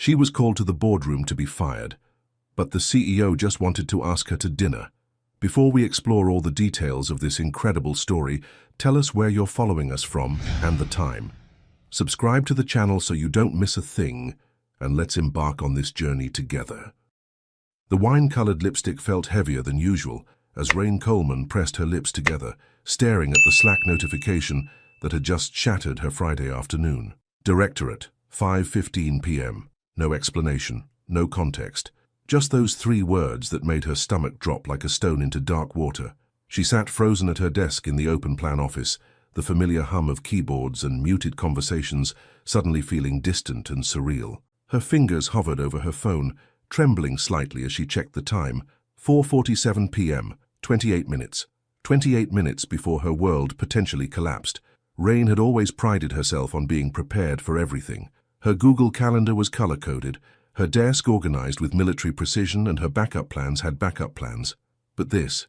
She was called to the boardroom to be fired, but the CEO just wanted to ask her to dinner. Before we explore all the details of this incredible story, tell us where you're following us from and the time. Subscribe to the channel so you don't miss a thing, and let's embark on this journey together. The wine-colored lipstick felt heavier than usual as Rain Coleman pressed her lips together, staring at the Slack notification that had just shattered her Friday afternoon. Directorate, 5:15 p.m. No explanation, no context. Just those 3 words that made her stomach drop like a stone into dark water. She sat frozen at her desk in the open-plan office, the familiar hum of keyboards and muted conversations suddenly feeling distant and surreal. Her fingers hovered over her phone, trembling slightly as she checked the time. 4:47 p.m., 28 minutes. 28 minutes before her world potentially collapsed. Rain had always prided herself on being prepared for everything. Her Google Calendar was color-coded, her desk organized with military precision, and her backup plans had backup plans. But this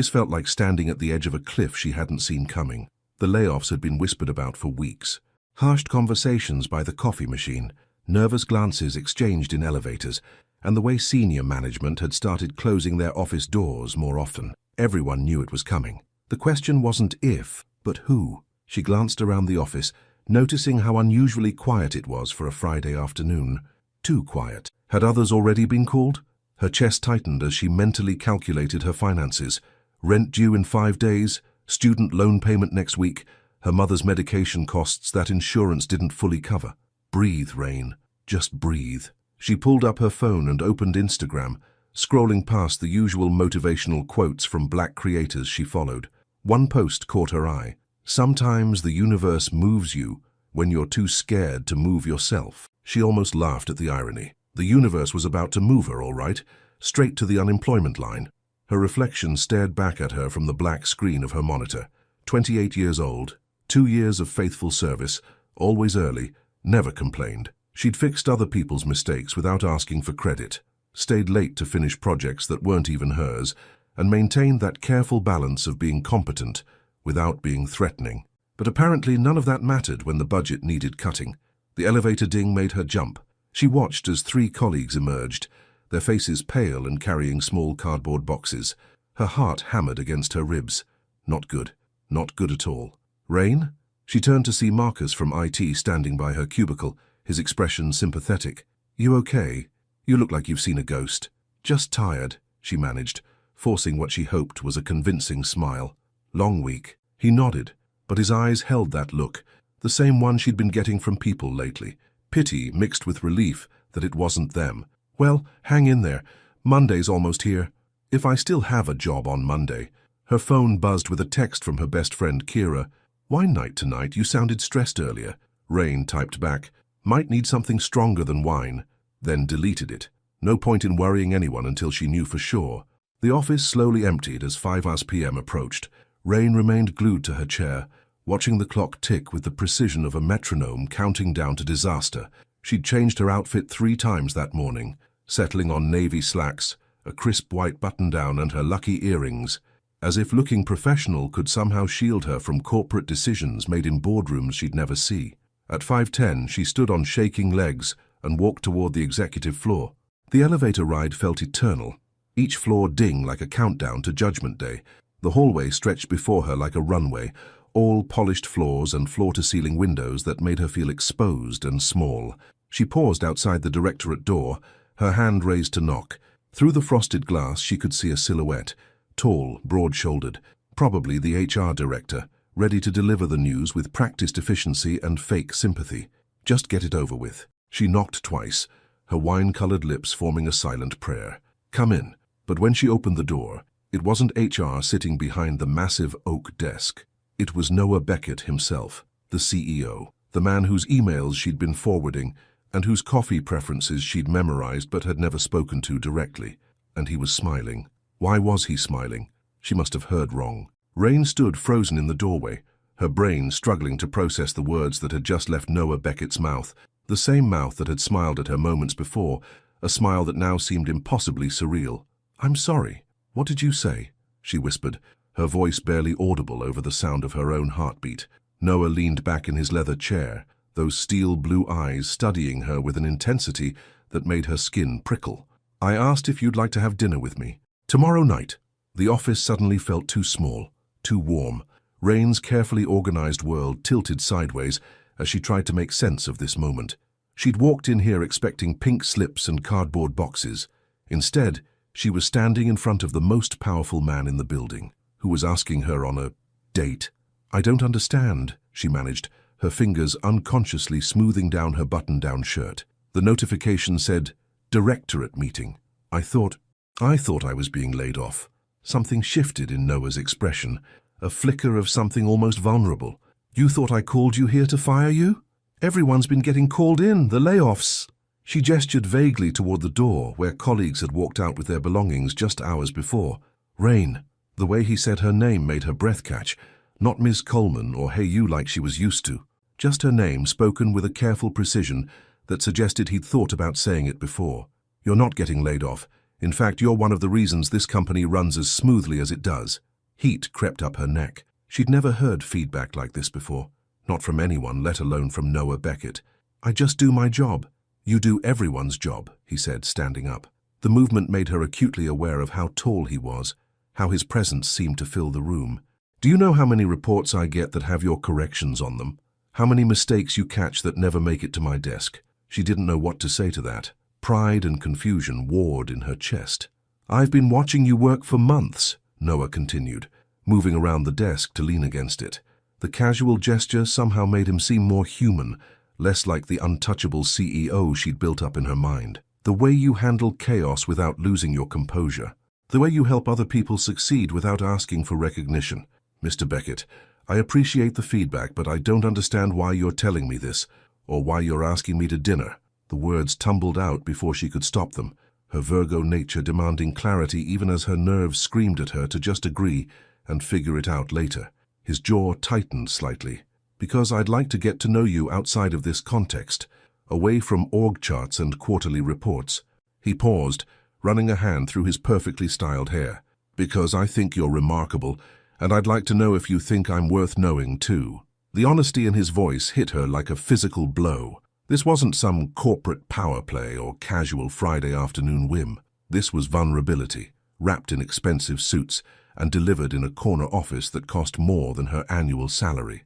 felt like standing at the edge of a cliff she hadn't seen coming. The layoffs had been whispered about for weeks. Hushed conversations by the coffee machine, nervous glances exchanged in elevators, and the way senior management had started closing their office doors more often. Everyone knew it was coming. The question wasn't if, but who. She glanced around the office, noticing how unusually quiet it was for a Friday afternoon. Too quiet. Had others already been called? Her chest tightened as she mentally calculated her finances. Rent due in 5 days, student loan payment next week, her mother's medication costs that insurance didn't fully cover. Breathe, Rain. Just breathe. She pulled up her phone and opened Instagram, scrolling past the usual motivational quotes from Black creators she followed. One post caught her eye. Sometimes the universe moves you when you're too scared to move yourself. She almost laughed at the irony. The universe was about to move her, all right, straight to the unemployment line. Her reflection stared back at her from the black screen of her monitor. 28 years old, 2 years of faithful service, always early, never complained. She'd fixed other people's mistakes without asking for credit, stayed late to finish projects that weren't even hers, and maintained that careful balance of being competent without being threatening. But apparently none of that mattered when the budget needed cutting. The elevator ding made her jump. She watched as 3 colleagues emerged, their faces pale and carrying small cardboard boxes. Her heart hammered against her ribs. Not good. Not good at all. Rain? She turned to see Marcus from IT standing by her cubicle, his expression sympathetic. You okay? You look like you've seen a ghost. Just tired, she managed, forcing what she hoped was a convincing smile. Long week. He nodded, but his eyes held that look, the same one she'd been getting from people lately. Pity mixed with relief that it wasn't them. Well, hang in there. Monday's almost here. If I still have a job on Monday. Her phone buzzed with a text from her best friend Kira. Wine night tonight? You sounded stressed earlier. Rain typed back, might need something stronger than wine, then deleted it. No point in worrying anyone until she knew for sure. The office slowly emptied as 5 p.m. approached. Rain remained glued to her chair, watching the clock tick with the precision of a metronome counting down to disaster. She'd changed her outfit 3 times that morning, settling on navy slacks, a crisp white button-down and her lucky earrings, as if looking professional could somehow shield her from corporate decisions made in boardrooms she'd never see. At 5:10, she stood on shaking legs and walked toward the executive floor. The elevator ride felt eternal, each floor ding like a countdown to Judgment Day. The hallway stretched before her like a runway, all polished floors and floor-to-ceiling windows that made her feel exposed and small. She paused outside the directorate door, her hand raised to knock. Through the frosted glass she could see a silhouette, tall, broad-shouldered, probably the HR director, ready to deliver the news with practiced efficiency and fake sympathy. Just get it over with. She knocked twice, her wine-colored lips forming a silent prayer. Come in. But when she opened the door, it wasn't HR sitting behind the massive oak desk. It was Noah Beckett himself, the CEO, the man whose emails she'd been forwarding and whose coffee preferences she'd memorized but had never spoken to directly. And he was smiling. Why was he smiling? She must have heard wrong. Rain stood frozen in the doorway, her brain struggling to process the words that had just left Noah Beckett's mouth, the same mouth that had smiled at her moments before, a smile that now seemed impossibly surreal. I'm sorry. What did you say? She whispered, her voice barely audible over the sound of her own heartbeat. Noah leaned back in his leather chair, those steel blue eyes studying her with an intensity that made her skin prickle. "I asked if you'd like to have dinner with me. Tomorrow night." The office suddenly felt too small, too warm. Rain's carefully organized world tilted sideways as she tried to make sense of this moment. She'd walked in here expecting pink slips and cardboard boxes. Instead, she was standing in front of the most powerful man in the building, who was asking her on a date. "I don't understand," she managed, her fingers unconsciously smoothing down her button-down shirt. The notification said, "Directorate meeting." I thought I was being laid off. Something shifted in Noah's expression, a flicker of something almost vulnerable. "You thought I called you here to fire you? Everyone's been getting called in, the layoffs." She gestured vaguely toward the door where colleagues had walked out with their belongings just hours before. "Rain." The way he said her name made her breath catch, not Ms. Coleman or "Hey you" like she was used to. Just her name spoken with a careful precision that suggested he'd thought about saying it before. "You're not getting laid off. In fact, you're one of the reasons this company runs as smoothly as it does." Heat crept up her neck. She'd never heard feedback like this before. Not from anyone, let alone from Noah Beckett. "I just do my job." "You do everyone's job," he said, standing up. The movement made her acutely aware of how tall he was, how his presence seemed to fill the room. "Do you know how many reports I get that have your corrections on them? How many mistakes you catch that never make it to my desk?" She didn't know what to say to that. Pride and confusion warred in her chest. "I've been watching you work for months," Noah continued, moving around the desk to lean against it. The casual gesture somehow made him seem more human, less like the untouchable CEO she'd built up in her mind. "The way you handle chaos without losing your composure. The way you help other people succeed without asking for recognition. Mr. Beckett, I appreciate the feedback, but I don't understand why you're telling me this, or why you're asking me to dinner." The words tumbled out before she could stop them, her Virgo nature demanding clarity even as her nerves screamed at her to just agree and figure it out later. His jaw tightened slightly. "Because I'd like to get to know you outside of this context, away from org charts and quarterly reports." He paused, running a hand through his perfectly styled hair. "Because I think you're remarkable, and I'd like to know if you think I'm worth knowing too." The honesty in his voice hit her like a physical blow. This wasn't some corporate power play or casual Friday afternoon whim. This was vulnerability, wrapped in expensive suits and delivered in a corner office that cost more than her annual salary.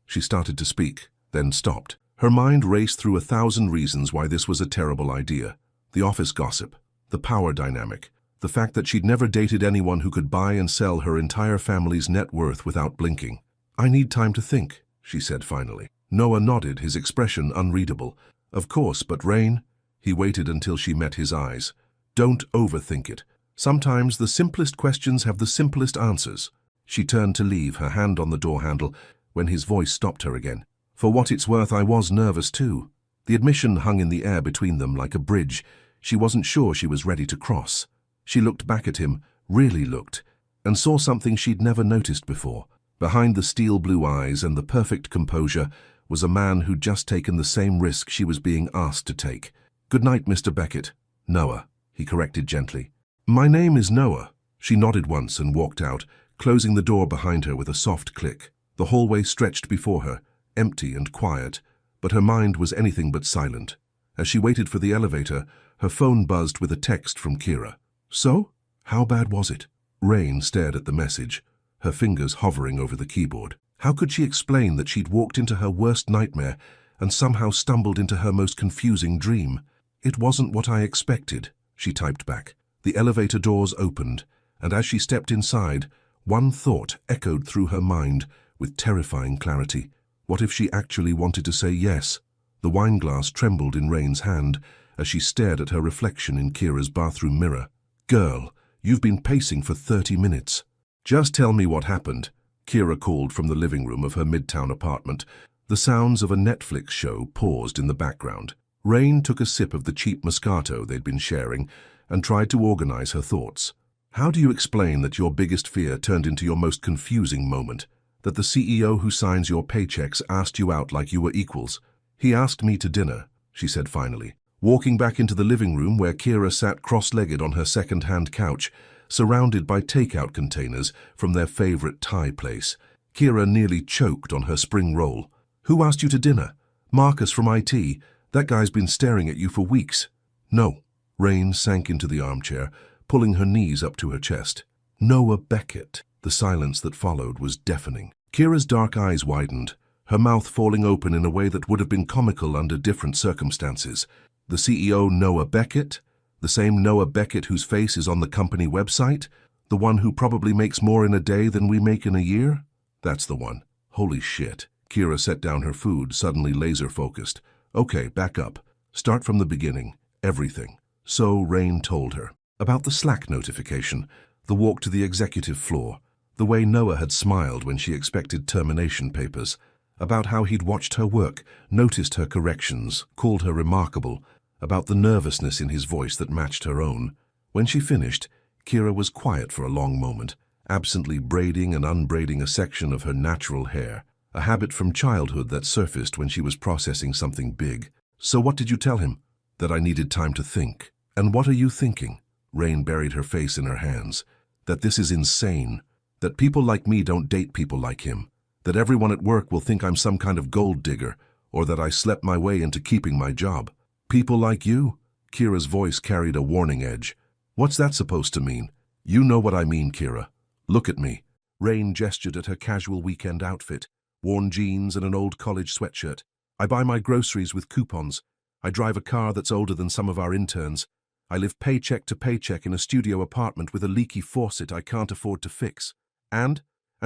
She started to speak, then stopped. Her mind raced through 1,000 reasons why this was a terrible idea. The office gossip, the power dynamic, the fact that she'd never dated anyone who could buy and sell her entire family's net worth without blinking. "I need time to think," she said finally. Noah nodded, his expression unreadable. "Of course, but Rain..." He waited until she met his eyes. "Don't overthink it. Sometimes the simplest questions have the simplest answers." She turned to leave, her hand on the door handle, when his voice stopped her again. "For what it's worth, I was nervous too." The admission hung in the air between them like a bridge. She wasn't sure she was ready to cross. She looked back at him, really looked, and saw something she'd never noticed before. Behind the steel blue eyes and the perfect composure was a man who'd just taken the same risk she was being asked to take. "Good night, Mr. Beckett." "Noah," he corrected gently. "My name is Noah." She nodded once and walked out, closing the door behind her with a soft click. The hallway stretched before her, empty and quiet, but her mind was anything but silent. As she waited for the elevator, her phone buzzed with a text from Kira. "So? How bad was it?" Rain stared at the message, her fingers hovering over the keyboard. How could she explain that she'd walked into her worst nightmare and somehow stumbled into her most confusing dream? "It wasn't what I expected," she typed back. The elevator doors opened, and as she stepped inside, one thought echoed through her mind with terrifying clarity. What if she actually wanted to say yes? The wineglass trembled in Rain's hand as she stared at her reflection in Kira's bathroom mirror. "Girl, you've been pacing for 30 minutes. Just tell me what happened," Kira called from the living room of her midtown apartment. The sounds of a Netflix show paused in the background. Rain took a sip of the cheap Moscato they'd been sharing and tried to organize her thoughts. "How do you explain that your biggest fear turned into your most confusing moment? That the CEO who signs your paychecks asked you out like you were equals?" "He asked me to dinner," she said finally, walking back into the living room where Kira sat cross-legged on her second-hand couch, surrounded by takeout containers from their favorite Thai place. Kira nearly choked on her spring roll. "Who asked you to dinner?" "Marcus from IT. That guy's been staring at you for weeks. No. Rain sank into the armchair, pulling her knees up to her chest. Noah Beckett. The silence that followed was deafening. Kira's dark eyes widened, her mouth falling open in a way that would have been comical under different circumstances. The CEO Noah Beckett? The same Noah Beckett whose face is on the company website? The one who probably makes more in a day than we make in a year? That's the one. Holy shit. Kira set down her food, suddenly laser-focused. Okay, back up. Start from the beginning. Everything. So Rain told her. About the Slack notification, the walk to the executive floor, the way Noah had smiled when she expected termination papers, about how he'd watched her work, noticed her corrections, called her remarkable, about the nervousness in his voice that matched her own. When she finished, Kira was quiet for a long moment, absently braiding and unbraiding a section of her natural hair, a habit from childhood that surfaced when she was processing something big. So what did you tell him? That I needed time to think. And what are you thinking? Rain buried her face in her hands. That this is insane. That people like me don't date people like him. That everyone at work will think I'm some kind of gold digger, or that I slept my way into keeping my job. People like you? Kira's voice carried a warning edge. What's that supposed to mean? You know what I mean, Kira. Look at me. Rain gestured at her casual weekend outfit, worn jeans and an old college sweatshirt. I buy my groceries with coupons. I drive a car that's older than some of our interns. I live paycheck to paycheck in a studio apartment with a leaky faucet I can't afford to fix. And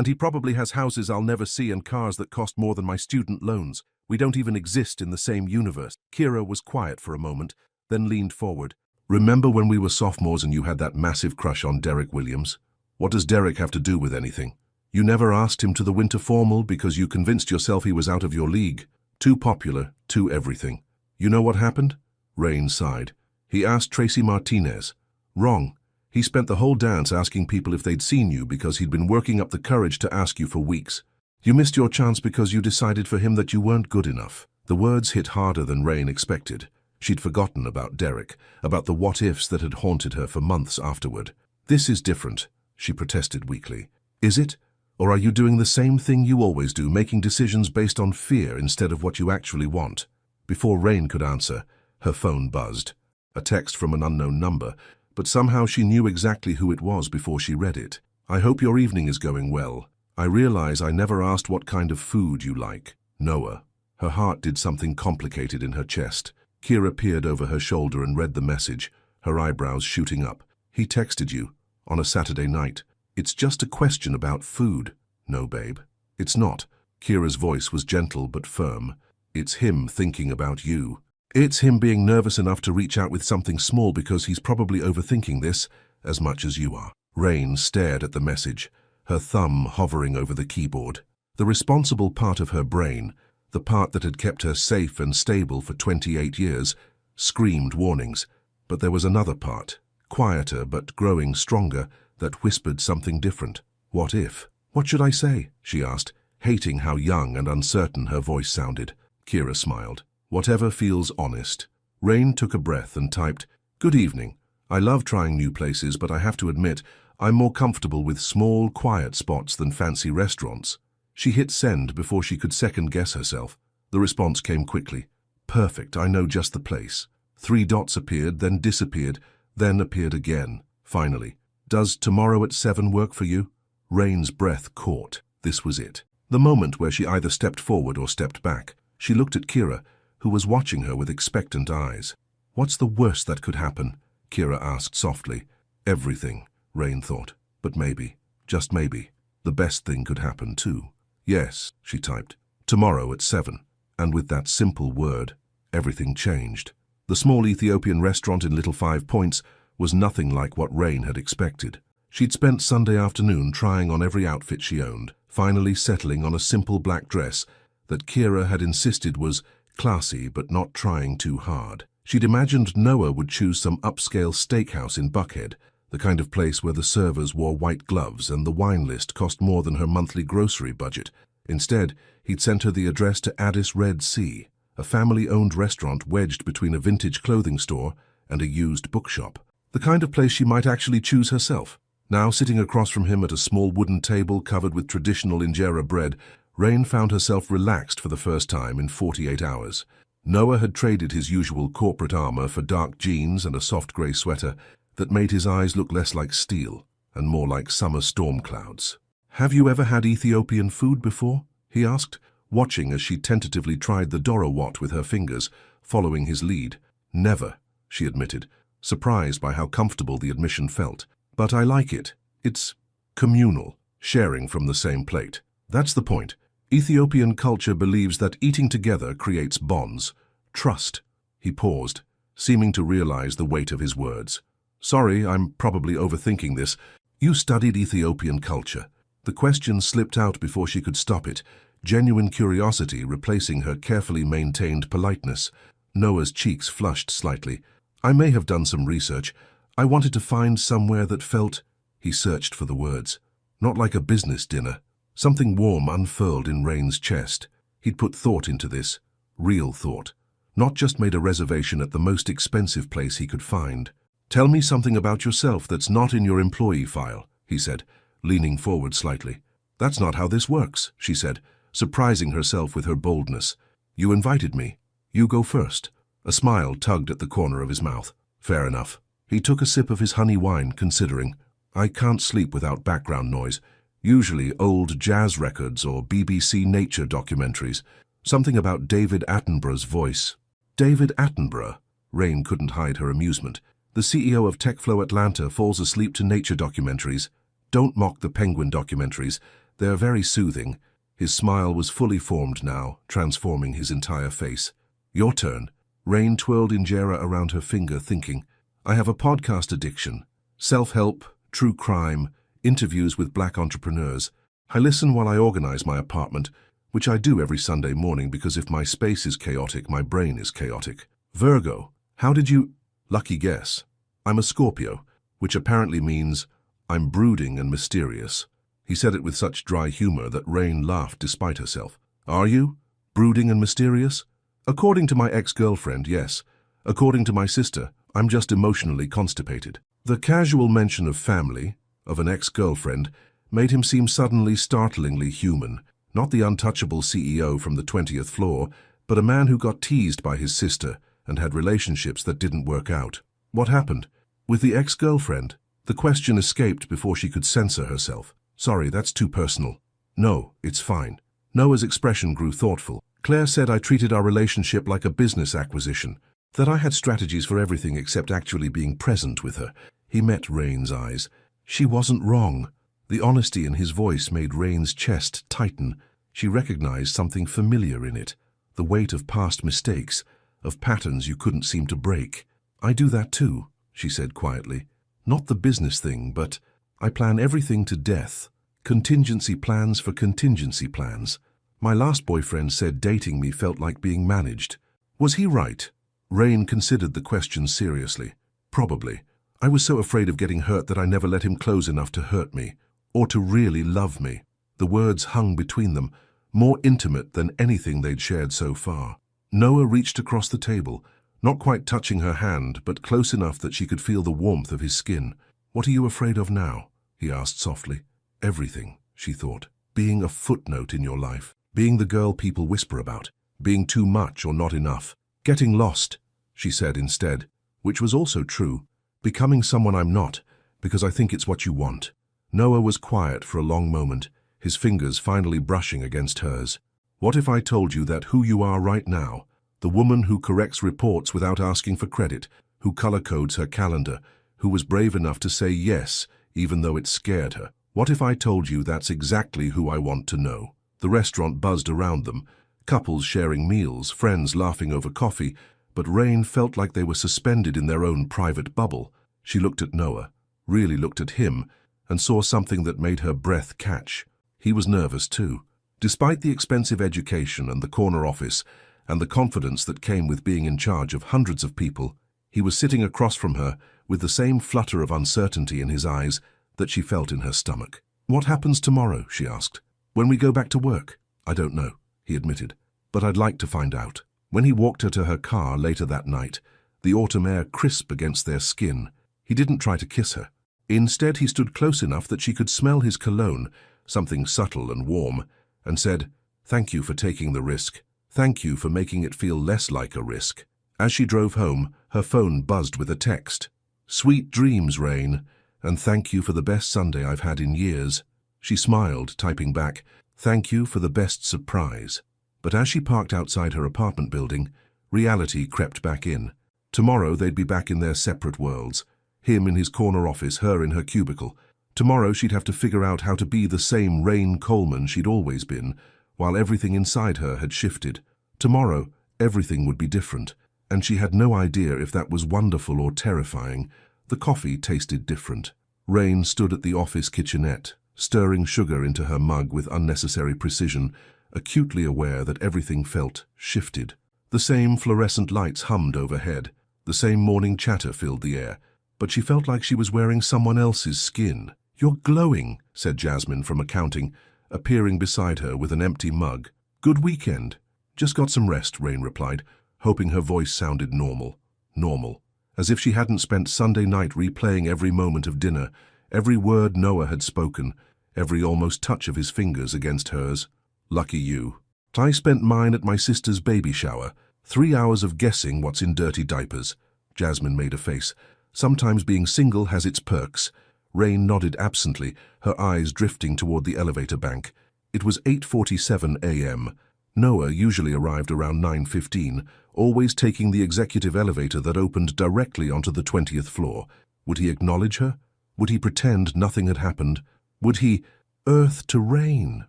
he probably has houses I'll never see and cars that cost more than my student loans. We don't even exist in the same universe. Kira was quiet for a moment, then leaned forward. Remember when we were sophomores and you had that massive crush on Derek Williams? What does Derek have to do with anything? You never asked him to the winter formal because you convinced yourself he was out of your league. Too popular, too everything. You know what happened? Rain sighed. He asked Tracy Martinez. Wrong. He spent the whole dance asking people if they'd seen you because he'd been working up the courage to ask you for weeks. You missed your chance because you decided for him that you weren't good enough. The words hit harder than Rain expected. She'd forgotten about Derek, about the what-ifs that had haunted her for months afterward. This is different, she protested weakly. Is it? Or are you doing the same thing you always do, making decisions based on fear instead of what you actually want? Before Rain could answer, her phone buzzed. A text from an unknown number, but somehow she knew exactly who it was before she read it. I hope your evening is going well. I realize I never asked what kind of food you like. Noah. Her heart did something complicated in her chest. Kira peered over her shoulder and read the message, her eyebrows shooting up. He texted you. On a Saturday night. It's just a question about food. No, babe. It's not. Kira's voice was gentle but firm. It's him thinking about you. It's him being nervous enough to reach out with something small because he's probably overthinking this as much as you are. Rain stared at the message, her thumb hovering over the keyboard. The responsible part of her brain, the part that had kept her safe and stable for 28 years, screamed warnings. But there was another part, quieter but growing stronger, that whispered something different. What if? What should I say? She asked, hating how young and uncertain her voice sounded. Kira smiled. Whatever feels honest. Rain took a breath and typed, Good evening. I love trying new places, but I have to admit, I'm more comfortable with small, quiet spots than fancy restaurants. She hit send before she could second-guess herself. The response came quickly. Perfect, I know just the place. 3 dots appeared, then disappeared, then appeared again. Finally, does tomorrow at 7 work for you? Rain's breath caught. This was it. The moment where she either stepped forward or stepped back. She looked at Kira, who was watching her with expectant eyes. What's the worst that could happen? Kira asked softly. Everything, Rain thought. But maybe, just maybe, the best thing could happen too. Yes, she typed. Tomorrow at 7. And with that simple word, everything changed. The small Ethiopian restaurant in Little 5 Points was nothing like what Rain had expected. She'd spent Sunday afternoon trying on every outfit she owned, finally settling on a simple black dress that Kira had insisted was classy but not trying too hard. She'd imagined Noah would choose some upscale steakhouse in Buckhead, the kind of place where the servers wore white gloves and the wine list cost more than her monthly grocery budget. Instead, he'd sent her the address to Addis Red Sea, a family-owned restaurant wedged between a vintage clothing store and a used bookshop. The kind of place she might actually choose herself. Now, sitting across from him at a small wooden table covered with traditional injera bread, Rain found herself relaxed for the first time in 48 hours. Noah had traded his usual corporate armor for dark jeans and a soft grey sweater that made his eyes look less like steel and more like summer storm clouds. "Have you ever had Ethiopian food before?" he asked, watching as she tentatively tried the dorowat with her fingers, following his lead. "Never," she admitted, surprised by how comfortable the admission felt. "But I like it. It's communal, sharing from the same plate. That's the point. Ethiopian culture believes that eating together creates bonds, trust." He paused, seeming to realize the weight of his words. "Sorry, I'm probably overthinking this. You studied Ethiopian culture." The question slipped out before she could stop it, genuine curiosity replacing her carefully maintained politeness. Noah's cheeks flushed slightly. "I may have done some research. I wanted to find somewhere that felt—" He searched for the words. "Not like a business dinner." Something warm unfurled in Rain's chest. He'd put thought into this, real thought, not just made a reservation at the most expensive place he could find. "Tell me something about yourself that's not in your employee file," he said, leaning forward slightly. "That's not how this works," she said, surprising herself with her boldness. "You invited me. You go first." A smile tugged at the corner of his mouth. "Fair enough." He took a sip of his honey wine, considering. "I can't sleep without background noise. Usually old jazz records or BBC nature documentaries. Something about David Attenborough's voice." "David Attenborough?" Rain couldn't hide her amusement. "The CEO of TechFlow Atlanta falls asleep to nature documentaries. Don't mock the Penguin documentaries. They're very soothing." His smile was fully formed now, transforming his entire face. "Your turn." Rain twirled injera around her finger, thinking. "I have a podcast addiction. Self-help, true crime, interviews with black entrepreneurs. I listen while I organize my apartment, which I do every Sunday morning because if my space is chaotic, my brain is chaotic." "Virgo, how did you—" "Lucky guess. I'm a Scorpio, which apparently means I'm brooding and mysterious." He said it with such dry humor that Rain laughed despite herself. "Are you? Brooding and mysterious?" "According to my ex-girlfriend, yes. According to my sister, I'm just emotionally constipated." The casual mention of family, of an ex-girlfriend, made him seem suddenly startlingly human. Not the untouchable CEO from the 20th floor, but a man who got teased by his sister and had relationships that didn't work out. "What happened?" "With the ex-girlfriend?" The question escaped before she could censor herself. "Sorry, that's too personal." "No, it's fine." Noah's expression grew thoughtful. "Claire said I treated our relationship like a business acquisition, that I had strategies for everything except actually being present with her." He met Rain's eyes. She wasn't wrong. The honesty in his voice made Rain's chest tighten. She recognized something familiar in it, the weight of past mistakes, of patterns you couldn't seem to break. "I do that too," she said quietly. "Not the business thing, but I plan everything to death. Contingency plans for contingency plans. My last boyfriend said dating me felt like being managed." Was he right? Rain considered the question seriously. Probably. "I was so afraid of getting hurt that I never let him close enough to hurt me, or to really love me." The words hung between them, more intimate than anything they'd shared so far. Noah reached across the table, not quite touching her hand, but close enough that she could feel the warmth of his skin. "What are you afraid of now?" he asked softly. "Everything," she thought. "Being a footnote in your life. Being the girl people whisper about. Being too much or not enough. Getting lost," she said instead, which was also true. "Becoming someone I'm not, because I think it's what you want." Noah was quiet for a long moment, his fingers finally brushing against hers. "What if I told you that who you are right now, the woman who corrects reports without asking for credit, who color codes her calendar, who was brave enough to say yes, even though it scared her, what if I told you that's exactly who I want to know?" The restaurant buzzed around them, couples sharing meals, friends laughing over coffee, but Rain felt like they were suspended in their own private bubble. She looked at Noah, really looked at him, and saw something that made her breath catch. He was nervous too. Despite the expensive education and the corner office, and the confidence that came with being in charge of hundreds of people, he was sitting across from her with the same flutter of uncertainty in his eyes that she felt in her stomach. "What happens tomorrow?" she asked. "When we go back to work?" "I don't know," he admitted, "but I'd like to find out." When he walked her to her car later that night, the autumn air crisp against their skin, he didn't try to kiss her. Instead, he stood close enough that she could smell his cologne, something subtle and warm, and said, "Thank you for taking the risk. Thank you for making it feel less like a risk. As she drove home, her phone buzzed with a text. Sweet dreams, Rain, and thank you for the best Sunday I've had in years. She smiled, typing back, thank you for the best surprise. But as she parked outside her apartment building, reality crept back in. Tomorrow they'd be back in their separate worlds. Him in his corner office, her in her cubicle. Tomorrow she'd have to figure out how to be the same Rain Coleman she'd always been, while everything inside her had shifted. Tomorrow, everything would be different, and she had no idea if that was wonderful or terrifying. The coffee tasted different. Rain stood at the office kitchenette, stirring sugar into her mug with unnecessary precision, acutely aware that everything felt shifted. The same fluorescent lights hummed overhead. The same morning chatter filled the air, but she felt like she was wearing someone else's skin. You're glowing, said Jasmine from accounting, appearing beside her with an empty mug. Good weekend. Just got some rest, Rain replied, hoping her voice sounded normal. Normal. As if she hadn't spent Sunday night replaying every moment of dinner, every word Noah had spoken, every almost touch of his fingers against hers. Lucky you. I spent mine at my sister's baby shower. 3 hours of guessing what's in dirty diapers. Jasmine made a face. Sometimes being single has its perks. Rain nodded absently, her eyes drifting toward the elevator bank. It was 8:47 a.m. Noah usually arrived around 9:15, always taking the executive elevator that opened directly onto the 20th floor. Would he acknowledge her? Would he pretend nothing had happened? Would he earth to Rain?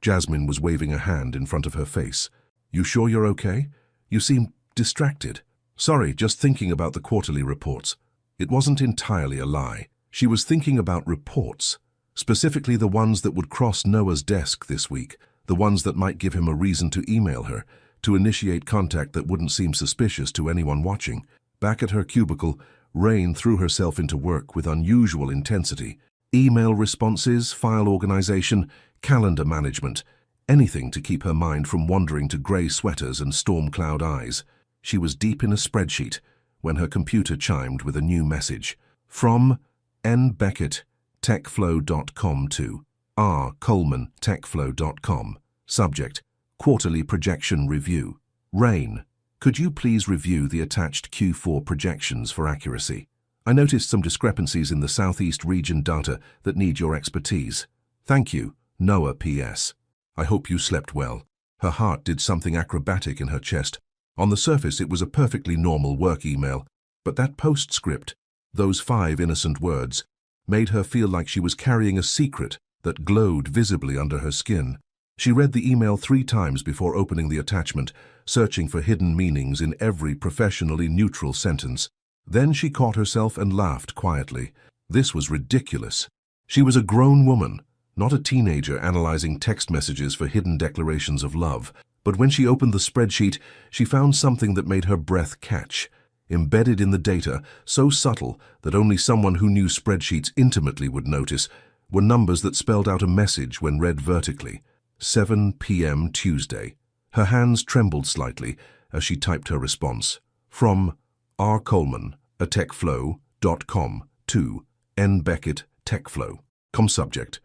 Jasmine was waving a hand in front of her face. You sure you're okay? You seem distracted. Sorry, just thinking about the quarterly reports. It wasn't entirely a lie. She was thinking about reports, specifically the ones that would cross Noah's desk this week, the ones that might give him a reason to email her, to initiate contact that wouldn't seem suspicious to anyone watching. Back at her cubicle, Rain threw herself into work with unusual intensity. Email responses, file organization, calendar management, anything to keep her mind from wandering to grey sweaters and storm cloud eyes. She was deep in a spreadsheet when her computer chimed with a new message. From N. Beckett, techflow.com to R. Coleman, techflow.com. Subject, Quarterly Projection Review. Rain, could you please review the attached Q4 projections for accuracy? I noticed some discrepancies in the Southeast region data that need your expertise. Thank you, Noah P.S. I hope you slept well. Her heart did something acrobatic in her chest. On the surface, it was a perfectly normal work email, but that postscript, those 5 innocent words, made her feel like she was carrying a secret that glowed visibly under her skin. She read the email 3 times before opening the attachment, searching for hidden meanings in every professionally neutral sentence. Then she caught herself and laughed quietly. This was ridiculous. She was a grown woman, not a teenager analyzing text messages for hidden declarations of love. But when she opened the spreadsheet, she found something that made her breath catch. Embedded in the data, so subtle that only someone who knew spreadsheets intimately would notice, were numbers that spelled out a message when read vertically. 7 p.m. Tuesday. Her hands trembled slightly as she typed her response. From R. Coleman, techflow.com to N. Beckett, techflow. Subject,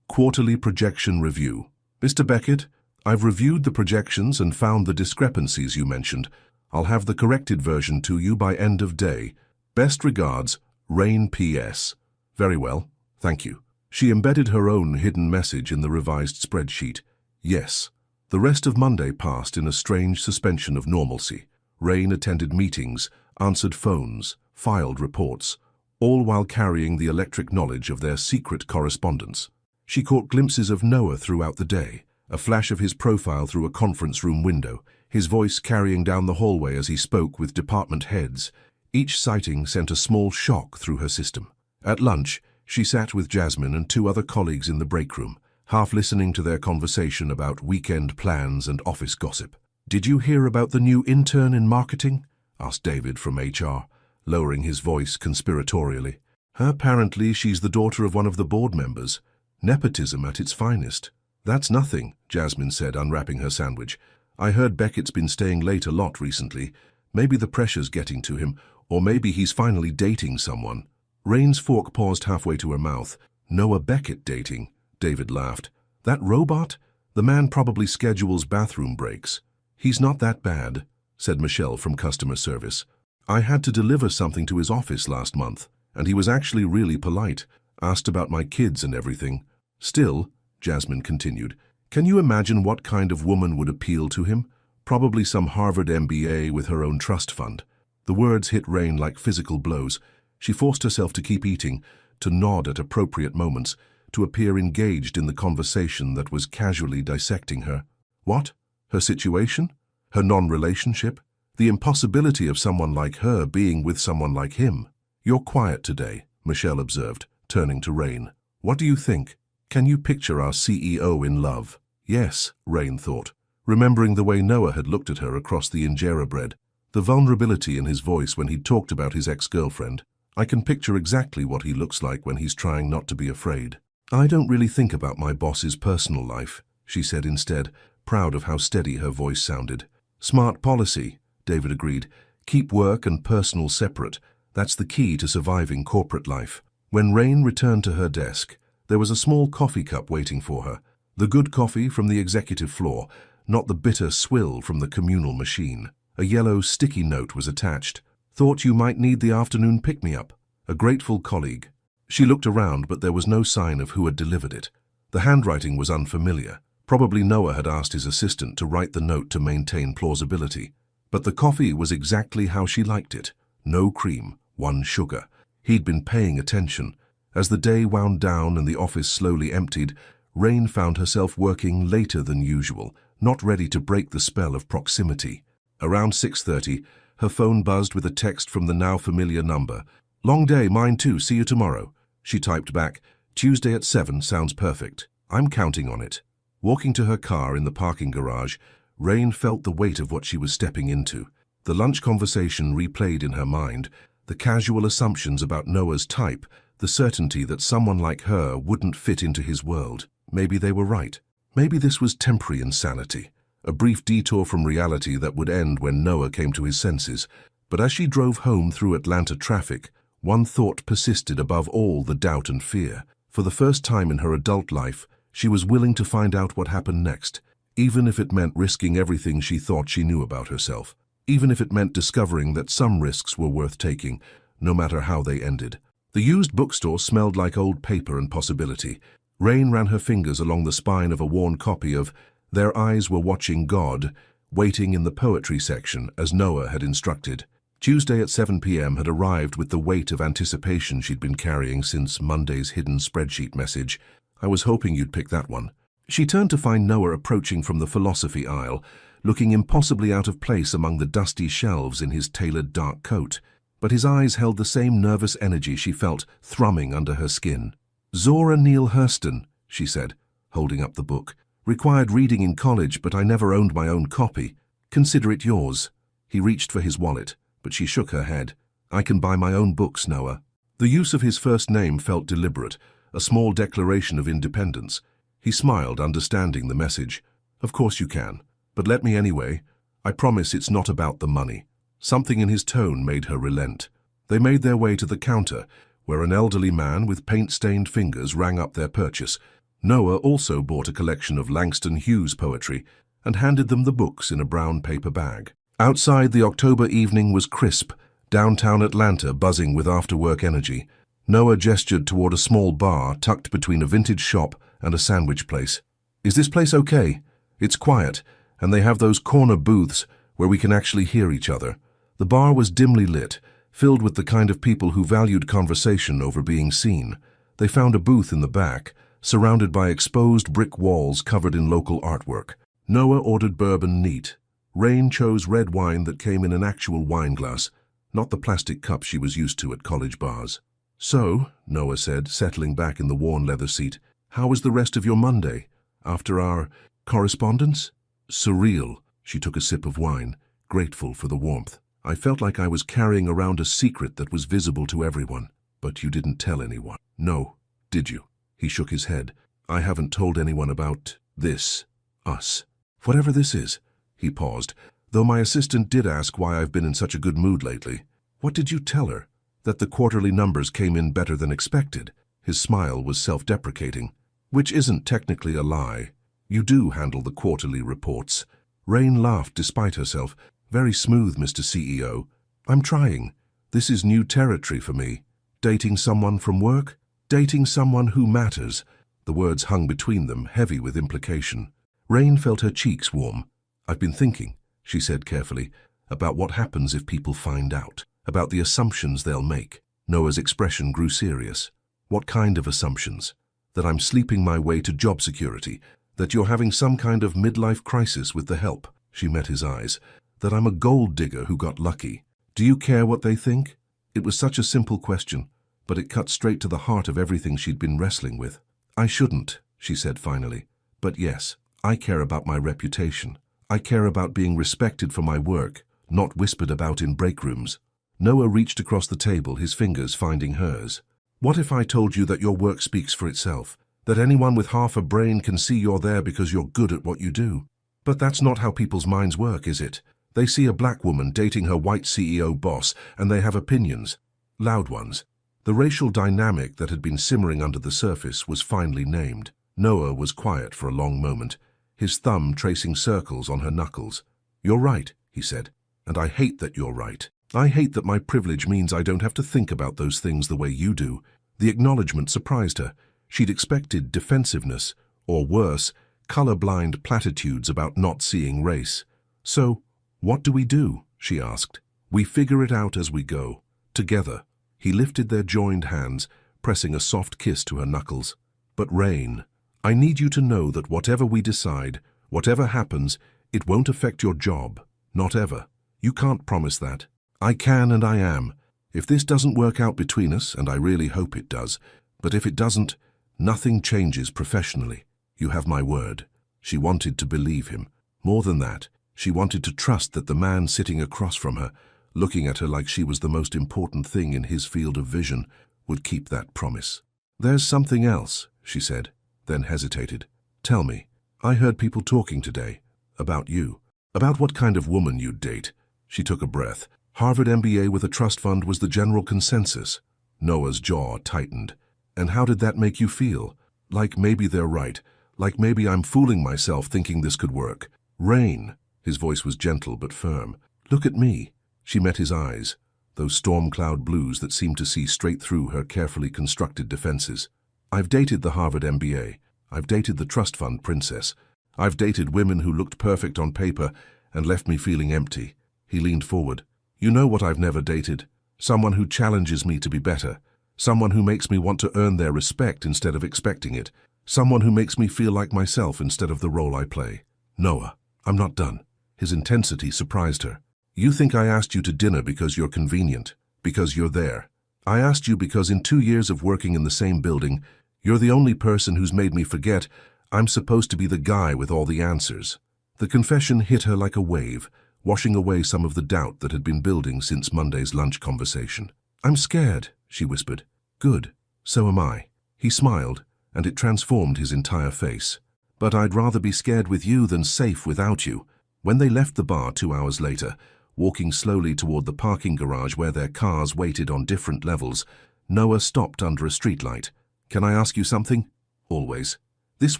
Quarterly Projection Review. Mr. Beckett, I've reviewed the projections and found the discrepancies you mentioned. I'll have the corrected version to you by end of day. Best regards, Rain P.S. Very well, thank you. She embedded her own hidden message in the revised spreadsheet. Yes. The rest of Monday passed in a strange suspension of normalcy. Rain attended meetings, answered phones, filed reports, all while carrying the electric knowledge of their secret correspondence. She caught glimpses of Noah throughout the day, a flash of his profile through a conference room window, his voice carrying down the hallway as he spoke with department heads. Each sighting sent a small shock through her system. At lunch, she sat with Jasmine and 2 other colleagues in the break room, half listening to their conversation about weekend plans and office gossip. Did you hear about the new intern in marketing? Asked David from HR, lowering his voice conspiratorially. Apparently, she's the daughter of one of the board members. Nepotism at its finest. That's nothing, Jasmine said, unwrapping her sandwich. I heard Beckett's been staying late a lot recently. Maybe the pressure's getting to him, or maybe he's finally dating someone. Rain's fork paused halfway to her mouth. Noah Beckett dating? David laughed. That robot? The man probably schedules bathroom breaks. "He's not that bad," said Michelle from customer service. "I had to deliver something to his office last month, and he was actually really polite, asked about my kids and everything. Still," Jasmine continued, "can you imagine what kind of woman would appeal to him? Probably some Harvard MBA with her own trust fund." The words hit Rain like physical blows. She forced herself to keep eating, to nod at appropriate moments, to appear engaged in the conversation that was casually dissecting her. What? Her situation? Her non-relationship? The impossibility of someone like her being with someone like him? "You're quiet today," Michelle observed, turning to Rain. "What do you think? Can you picture our CEO in love?" Yes, Rain thought, remembering the way Noah had looked at her across the injera bread, the vulnerability in his voice when he talked about his ex-girlfriend. "I can picture exactly what he looks like when he's trying not to be afraid." "I don't really think about my boss's personal life," she said instead, proud of how steady her voice sounded. "Smart policy," David agreed. "Keep work and personal separate. That's the key to surviving corporate life." When Rain returned to her desk, there was a small coffee cup waiting for her. The good coffee from the executive floor, not the bitter swill from the communal machine. A yellow sticky note was attached. "Thought you might need the afternoon pick-me-up. A grateful colleague." She looked around, but there was no sign of who had delivered it. The handwriting was unfamiliar. Probably Noah had asked his assistant to write the note to maintain plausibility. But the coffee was exactly how she liked it. No cream, 1 sugar. He'd been paying attention. As the day wound down and the office slowly emptied, Rain found herself working later than usual, not ready to break the spell of proximity. Around 6:30, her phone buzzed with a text from the now familiar number. "Long day, mine too, see you tomorrow." She typed back, "Tuesday at 7 sounds perfect. I'm counting on it." Walking to her car in the parking garage, Rain felt the weight of what she was stepping into. The lunch conversation replayed in her mind, the casual assumptions about Noah's type, the certainty that someone like her wouldn't fit into his world. Maybe they were right. Maybe this was temporary insanity, a brief detour from reality that would end when Noah came to his senses. But as she drove home through Atlanta traffic, one thought persisted above all the doubt and fear. For the first time in her adult life, she was willing to find out what happened next, even if it meant risking everything she thought she knew about herself, even if it meant discovering that some risks were worth taking, no matter how they ended. The used bookstore smelled like old paper and possibility. Rain ran her fingers along the spine of a worn copy of "Their Eyes Were Watching God," waiting in the poetry section as Noah had instructed. Tuesday at 7 p.m. had arrived with the weight of anticipation she'd been carrying since Monday's hidden spreadsheet message. "I was hoping you'd pick that one." She turned to find Noah approaching from the philosophy aisle, looking impossibly out of place among the dusty shelves in his tailored dark coat. But his eyes held the same nervous energy she felt thrumming under her skin. "Zora Neale Hurston," she said, holding up the book. "Required reading in college, but I never owned my own copy. Consider it yours." He reached for his wallet, but she shook her head. "I can buy my own books, Noah." The use of his first name felt deliberate, a small declaration of independence. He smiled, understanding the message. "Of course you can, but let me anyway. I promise it's not about the money." Something in his tone made her relent. They made their way to the counter, where an elderly man with paint-stained fingers rang up their purchase. Noah also bought a collection of Langston Hughes poetry and handed them the books in a brown paper bag. Outside, the October evening was crisp, downtown Atlanta buzzing with after-work energy. Noah gestured toward a small bar tucked between a vintage shop and a sandwich place. "Is this place okay? It's quiet, and they have those corner booths where we can actually hear each other." The bar was dimly lit, filled with the kind of people who valued conversation over being seen. They found a booth in the back, surrounded by exposed brick walls covered in local artwork. Noah ordered bourbon neat. Rain chose red wine that came in an actual wine glass, not the plastic cup she was used to at college bars. "So," Noah said, settling back in the worn leather seat, "how was the rest of your Monday, after our correspondence?" "Surreal." She took a sip of wine, grateful for the warmth. "I felt like I was carrying around a secret that was visible to everyone." "But you didn't tell anyone." "No, did you?" He shook his head. "I haven't told anyone about this, us. Whatever this is." He paused, "though my assistant did ask why I've been in such a good mood lately." "What did you tell her?" "That the quarterly numbers came in better than expected." His smile was self-deprecating. "Which isn't technically a lie. You do handle the quarterly reports." Rain laughed despite herself. Very smooth, Mr. CEO. I'm trying. This is new territory for me. Dating someone from work? Dating someone who matters. The words hung between them, heavy with implication. Rain felt her cheeks warm. I've been thinking, she said carefully, about what happens if people find out, about the assumptions they'll make. Noah's expression grew serious. What kind of assumptions? That I'm sleeping my way to job security, that you're having some kind of midlife crisis with the help. She met his eyes. That I'm a gold digger who got lucky. Do you care what they think? It was such a simple question, but it cut straight to the heart of everything she'd been wrestling with. I shouldn't, she said finally. But yes, I care about my reputation. I care about being respected for my work, not whispered about in break rooms. Noah reached across the table, his fingers finding hers. What if I told you that your work speaks for itself? That anyone with half a brain can see you're there because you're good at what you do? But that's not how people's minds work, is it? They see a black woman dating her white CEO boss, and they have opinions. Loud ones. The racial dynamic that had been simmering under the surface was finally named. Noah was quiet for a long moment, his thumb tracing circles on her knuckles. You're right, he said, and I hate that you're right. I hate that my privilege means I don't have to think about those things the way you do. The acknowledgement surprised her. She'd expected defensiveness, or worse, colorblind platitudes about not seeing race. So, what do we do? She asked. We figure it out as we go. Together. He lifted their joined hands, pressing a soft kiss to her knuckles. But Rain, I need you to know that whatever we decide, whatever happens, it won't affect your job. Not ever. You can't promise that. I can and I am. If this doesn't work out between us, and I really hope it does, but if it doesn't, nothing changes professionally. You have my word. She wanted to believe him. More than that, she wanted to trust that the man sitting across from her, looking at her like she was the most important thing in his field of vision, would keep that promise. There's something else, she said, then hesitated. Tell me. I heard people talking today. About you. About what kind of woman you'd date. She took a breath. Harvard MBA with a trust fund was the general consensus. Noah's jaw tightened. And how did that make you feel? Like maybe they're right. Like maybe I'm fooling myself thinking this could work. Rain. His voice was gentle but firm. Look at me. She met his eyes, those storm cloud blues that seemed to see straight through her carefully constructed defenses. I've dated the Harvard MBA. I've dated the trust fund princess. I've dated women who looked perfect on paper and left me feeling empty. He leaned forward. You know what I've never dated? Someone who challenges me to be better. Someone who makes me want to earn their respect instead of expecting it. Someone who makes me feel like myself instead of the role I play. Noah, I'm not done. His intensity surprised her. You think I asked you to dinner because you're convenient, because you're there. I asked you because in 2 years of working in the same building, you're the only person who's made me forget I'm supposed to be the guy with all the answers. The confession hit her like a wave, washing away some of the doubt that had been building since Monday's lunch conversation. I'm scared, she whispered. Good, so am I. He smiled, and it transformed his entire face. But I'd rather be scared with you than safe without you. When they left the bar 2 hours later, walking slowly toward the parking garage where their cars waited on different levels, Noah stopped under a streetlight. Can I ask you something? Always. This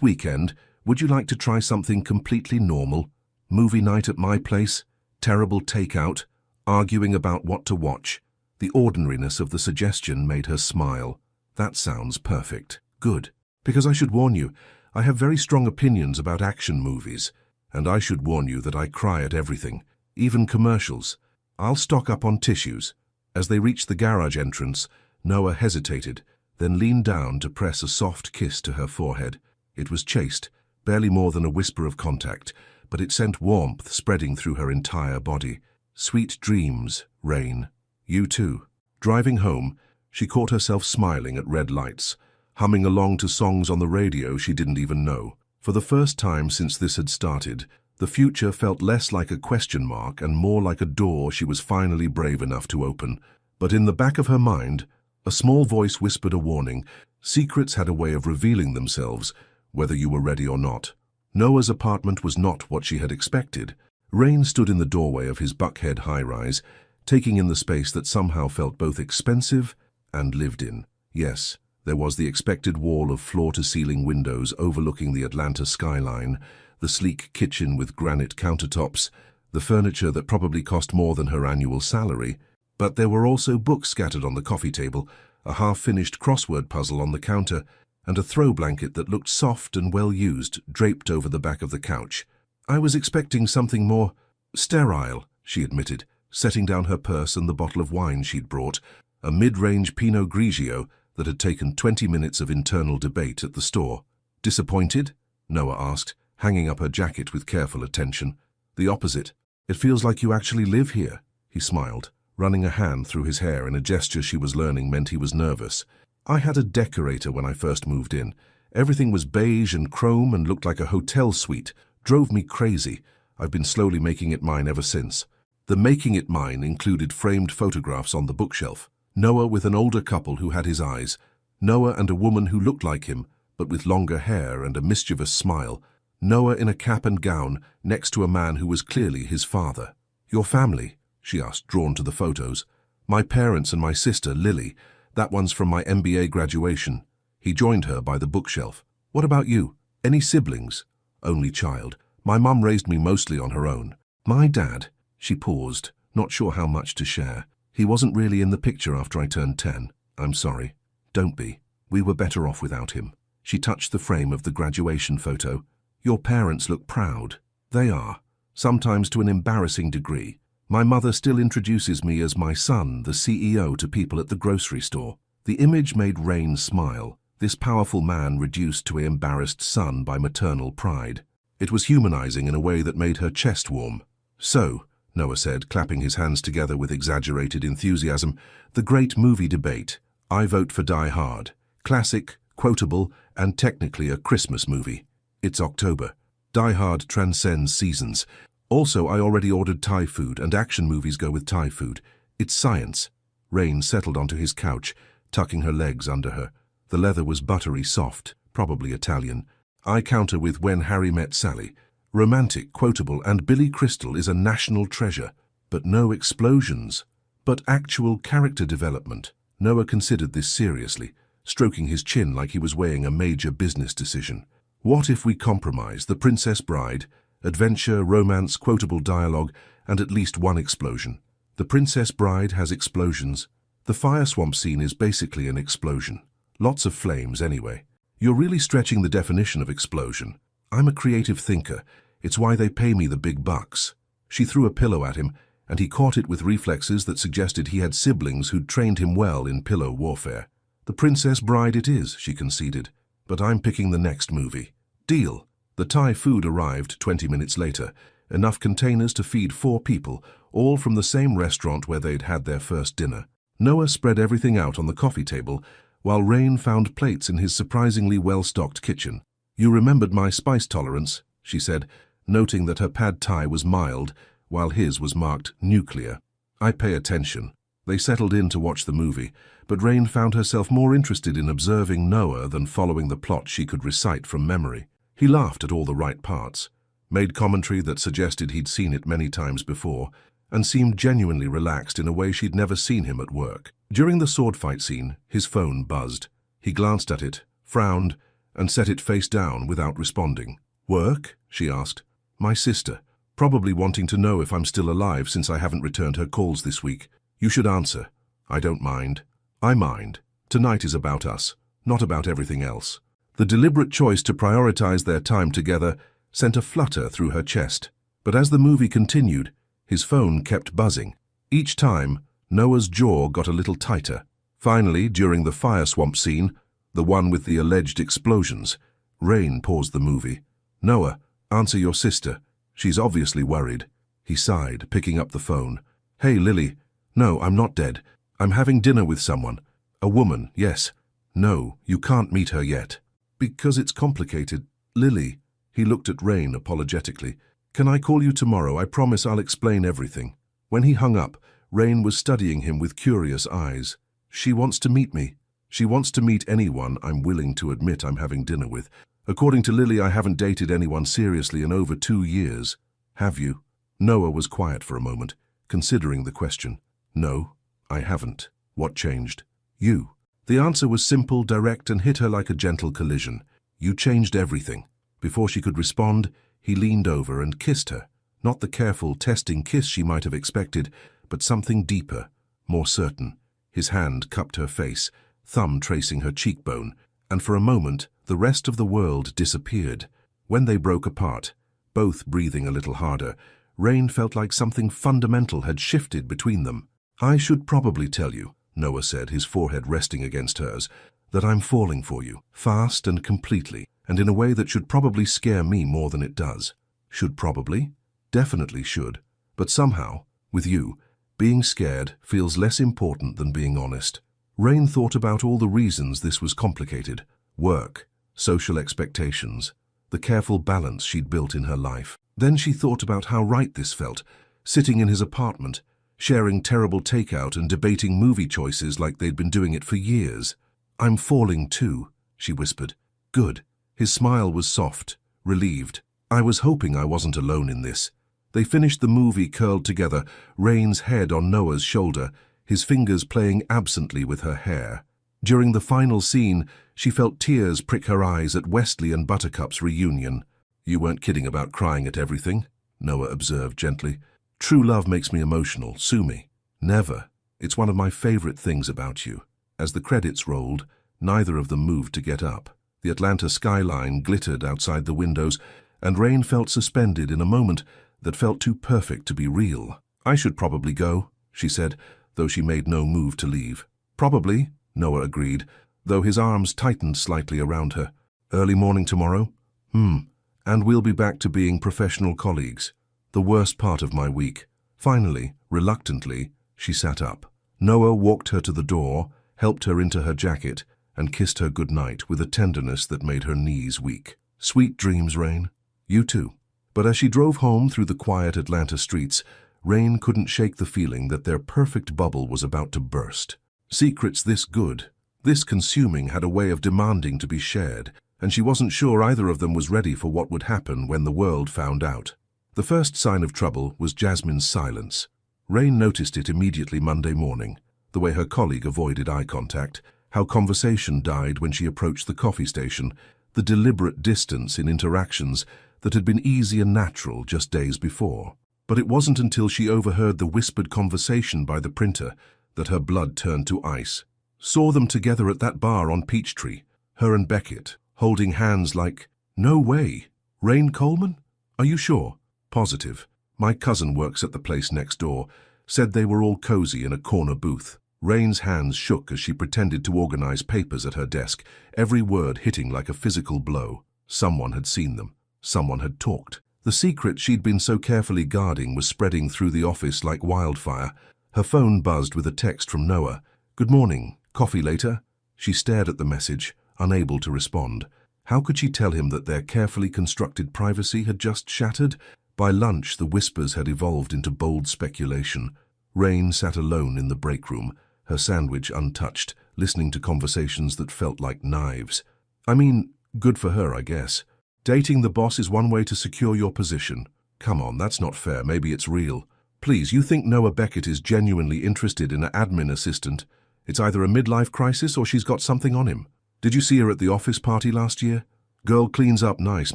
weekend, would you like to try something completely normal? Movie night at my place? Terrible takeout? Arguing about what to watch? The ordinariness of the suggestion made her smile. That sounds perfect. Good. Because I should warn you, I have very strong opinions about action movies. And I should warn you that I cry at everything. Even commercials. I'll stock up on tissues. As they reached the garage entrance, Noah hesitated, then leaned down to press a soft kiss to her forehead. It was chaste, barely more than a whisper of contact, but it sent warmth spreading through her entire body. Sweet dreams, Rain. You too. Driving home, she caught herself smiling at red lights, humming along to songs on the radio she didn't even know. For the first time since this had started, the future felt less like a question mark and more like a door she was finally brave enough to open. But in the back of her mind, a small voice whispered a warning. Secrets had a way of revealing themselves, whether you were ready or not. Noah's apartment was not what she had expected. Rain stood in the doorway of his Buckhead high-rise, taking in the space that somehow felt both expensive and lived in. Yes, there was the expected wall of floor-to-ceiling windows overlooking the Atlanta skyline, the sleek kitchen with granite countertops, the furniture that probably cost more than her annual salary. But there were also books scattered on the coffee table, a half-finished crossword puzzle on the counter, and a throw blanket that looked soft and well-used, draped over the back of the couch. I was expecting something more sterile, she admitted, setting down her purse and the bottle of wine she'd brought, a mid-range Pinot Grigio that had taken 20 minutes of internal debate at the store. Disappointed? Noah asked, hanging up her jacket with careful attention. The opposite. It feels like you actually live here, he smiled, running a hand through his hair in a gesture she was learning meant he was nervous. I had a decorator when I first moved in. Everything was beige and chrome and looked like a hotel suite. Drove me crazy. I've been slowly making it mine ever since. The making it mine included framed photographs on the bookshelf. Noah with an older couple who had his eyes. Noah and a woman who looked like him, but with longer hair and a mischievous smile. Noah in a cap and gown, next to a man who was clearly his father. Your family? She asked, drawn to the photos. My parents and my sister, Lily. That one's from my MBA graduation. He joined her by the bookshelf. What about you? Any siblings? Only child. My mum raised me mostly on her own. My dad? She paused, not sure how much to share. He wasn't really in the picture after I turned 10. I'm sorry. Don't be. We were better off without him. She touched the frame of the graduation photo. Your parents look proud. They are. Sometimes to an embarrassing degree. My mother still introduces me as my son, the CEO, to people at the grocery store. The image made Rain smile, this powerful man reduced to an embarrassed son by maternal pride. It was humanizing in a way that made her chest warm. So, Noah said, clapping his hands together with exaggerated enthusiasm, the great movie debate. I vote for Die Hard. Classic, quotable, and technically a Christmas movie. It's October. Die Hard transcends seasons. Also, I already ordered Thai food, and action movies go with Thai food. It's science. Rain settled onto his couch, tucking her legs under her. The leather was buttery soft, probably Italian. I counter with When Harry Met Sally. Romantic, quotable, and Billy Crystal is a national treasure. But no explosions. But actual character development. Noah considered this seriously, stroking his chin like he was weighing a major business decision. What if we compromise The Princess Bride? Adventure, romance, quotable dialogue, and at least one explosion. The Princess Bride has explosions. The fire swamp scene is basically an explosion. Lots of flames anyway. You're really stretching the definition of explosion. I'm a creative thinker. It's why they pay me the big bucks. She threw a pillow at him, and he caught it with reflexes that suggested he had siblings who'd trained him well in pillow warfare. The Princess Bride it is, she conceded. But I'm picking the next movie. Deal. The Thai food arrived 20 minutes later, enough containers to feed 4 people, all from the same restaurant where they'd had their first dinner. Noah spread everything out on the coffee table, while Rain found plates in his surprisingly well-stocked kitchen. You remembered my spice tolerance, she said, noting that her pad thai was mild, while his was marked nuclear. I pay attention. They settled in to watch the movie, but Rain found herself more interested in observing Noah than following the plot she could recite from memory. He laughed at all the right parts, made commentary that suggested he'd seen it many times before, and seemed genuinely relaxed in a way she'd never seen him at work. During the sword fight scene, his phone buzzed. He glanced at it, frowned, and set it face down without responding. Work? She asked. My sister, probably wanting to know if I'm still alive since I haven't returned her calls this week. You should answer. I don't mind. I mind. Tonight is about us, not about everything else. The deliberate choice to prioritize their time together sent a flutter through her chest. But as the movie continued, his phone kept buzzing. Each time, Noah's jaw got a little tighter. Finally, during the fire swamp scene, the one with the alleged explosions, Rain paused the movie. Noah, answer your sister. She's obviously worried. He sighed, picking up the phone. Hey, Lily. No, I'm not dead. I'm having dinner with someone. A woman, yes. No, you can't meet her yet. Because it's complicated. Lily. He looked at Rain apologetically. Can I call you tomorrow? I promise I'll explain everything. When he hung up, Rain was studying him with curious eyes. She wants to meet me. She wants to meet anyone I'm willing to admit I'm having dinner with. According to Lily, I haven't dated anyone seriously in over 2 years. Have you? Noah was quiet for a moment, considering the question. No, I haven't. What changed? You. The answer was simple, direct, and hit her like a gentle collision. You changed everything. Before she could respond, He leaned over and kissed her, not the careful, testing kiss she might have expected, but something deeper, more certain. His hand cupped her face, thumb tracing her cheekbone, and for a moment the rest of the world disappeared. When they broke apart, both breathing a little harder, Rain felt like something fundamental had shifted between them. "I should probably tell you," Noah said, his forehead resting against hers, "that I'm falling for you, fast and completely, and in a way that should probably scare me more than it does." Should probably? Definitely should. But somehow, with you, being scared feels less important than being honest. Rain thought about all the reasons this was complicated. Work, social expectations, the careful balance she'd built in her life. Then she thought about how right this felt, sitting in his apartment, sharing terrible takeout and debating movie choices like they'd been doing it for years. "I'm falling too," she whispered. "Good." His smile was soft, relieved. "I was hoping I wasn't alone in this." They finished the movie curled together, Rain's head on Noah's shoulder, his fingers playing absently with her hair. During the final scene, she felt tears prick her eyes at Wesley and Buttercup's reunion. "You weren't kidding about crying at everything," Noah observed gently. "True love makes me emotional, sue me." "Never. It's one of my favorite things about you." As the credits rolled, neither of them moved to get up. The Atlanta skyline glittered outside the windows, and Rain felt suspended in a moment that felt too perfect to be real. "I should probably go," she said, though she made no move to leave. "Probably," Noah agreed, though his arms tightened slightly around her. "Early morning tomorrow? And we'll be back to being professional colleagues. The worst part of my week." Finally, reluctantly, she sat up. Noah walked her to the door, helped her into her jacket, and kissed her goodnight with a tenderness that made her knees weak. "Sweet dreams, Rain. You too." But as she drove home through the quiet Atlanta streets, Rain couldn't shake the feeling that their perfect bubble was about to burst. Secrets this good, this consuming, had a way of demanding to be shared, and she wasn't sure either of them was ready for what would happen when the world found out. The first sign of trouble was Jasmine's silence. Rain noticed it immediately Monday morning, the way her colleague avoided eye contact, how conversation died when she approached the coffee station, the deliberate distance in interactions that had been easy and natural just days before. But it wasn't until she overheard the whispered conversation by the printer that her blood turned to ice. Saw them together at that bar on Peachtree, her and Beckett, holding hands like, "No way. Rain Coleman? Are you sure?" "Positive. My cousin works at the place next door. Said they were all cozy in a corner booth." Rain's hands shook as she pretended to organize papers at her desk, every word hitting like a physical blow. Someone had seen them. Someone had talked. The secret she'd been so carefully guarding was spreading through the office like wildfire. Her phone buzzed with a text from Noah. "Good morning. Coffee later?" She stared at the message, unable to respond. How could she tell him that their carefully constructed privacy had just shattered? By lunch, the whispers had evolved into bold speculation. Rain sat alone in the break room, her sandwich untouched, listening to conversations that felt like knives. "I mean, good for her, I guess. Dating the boss is one way to secure your position. Come on, that's not fair. Maybe it's real. Please, you think Noah Beckett is genuinely interested in an admin assistant? It's either a midlife crisis or she's got something on him. Did you see her at the office party last year? Girl cleans up nice,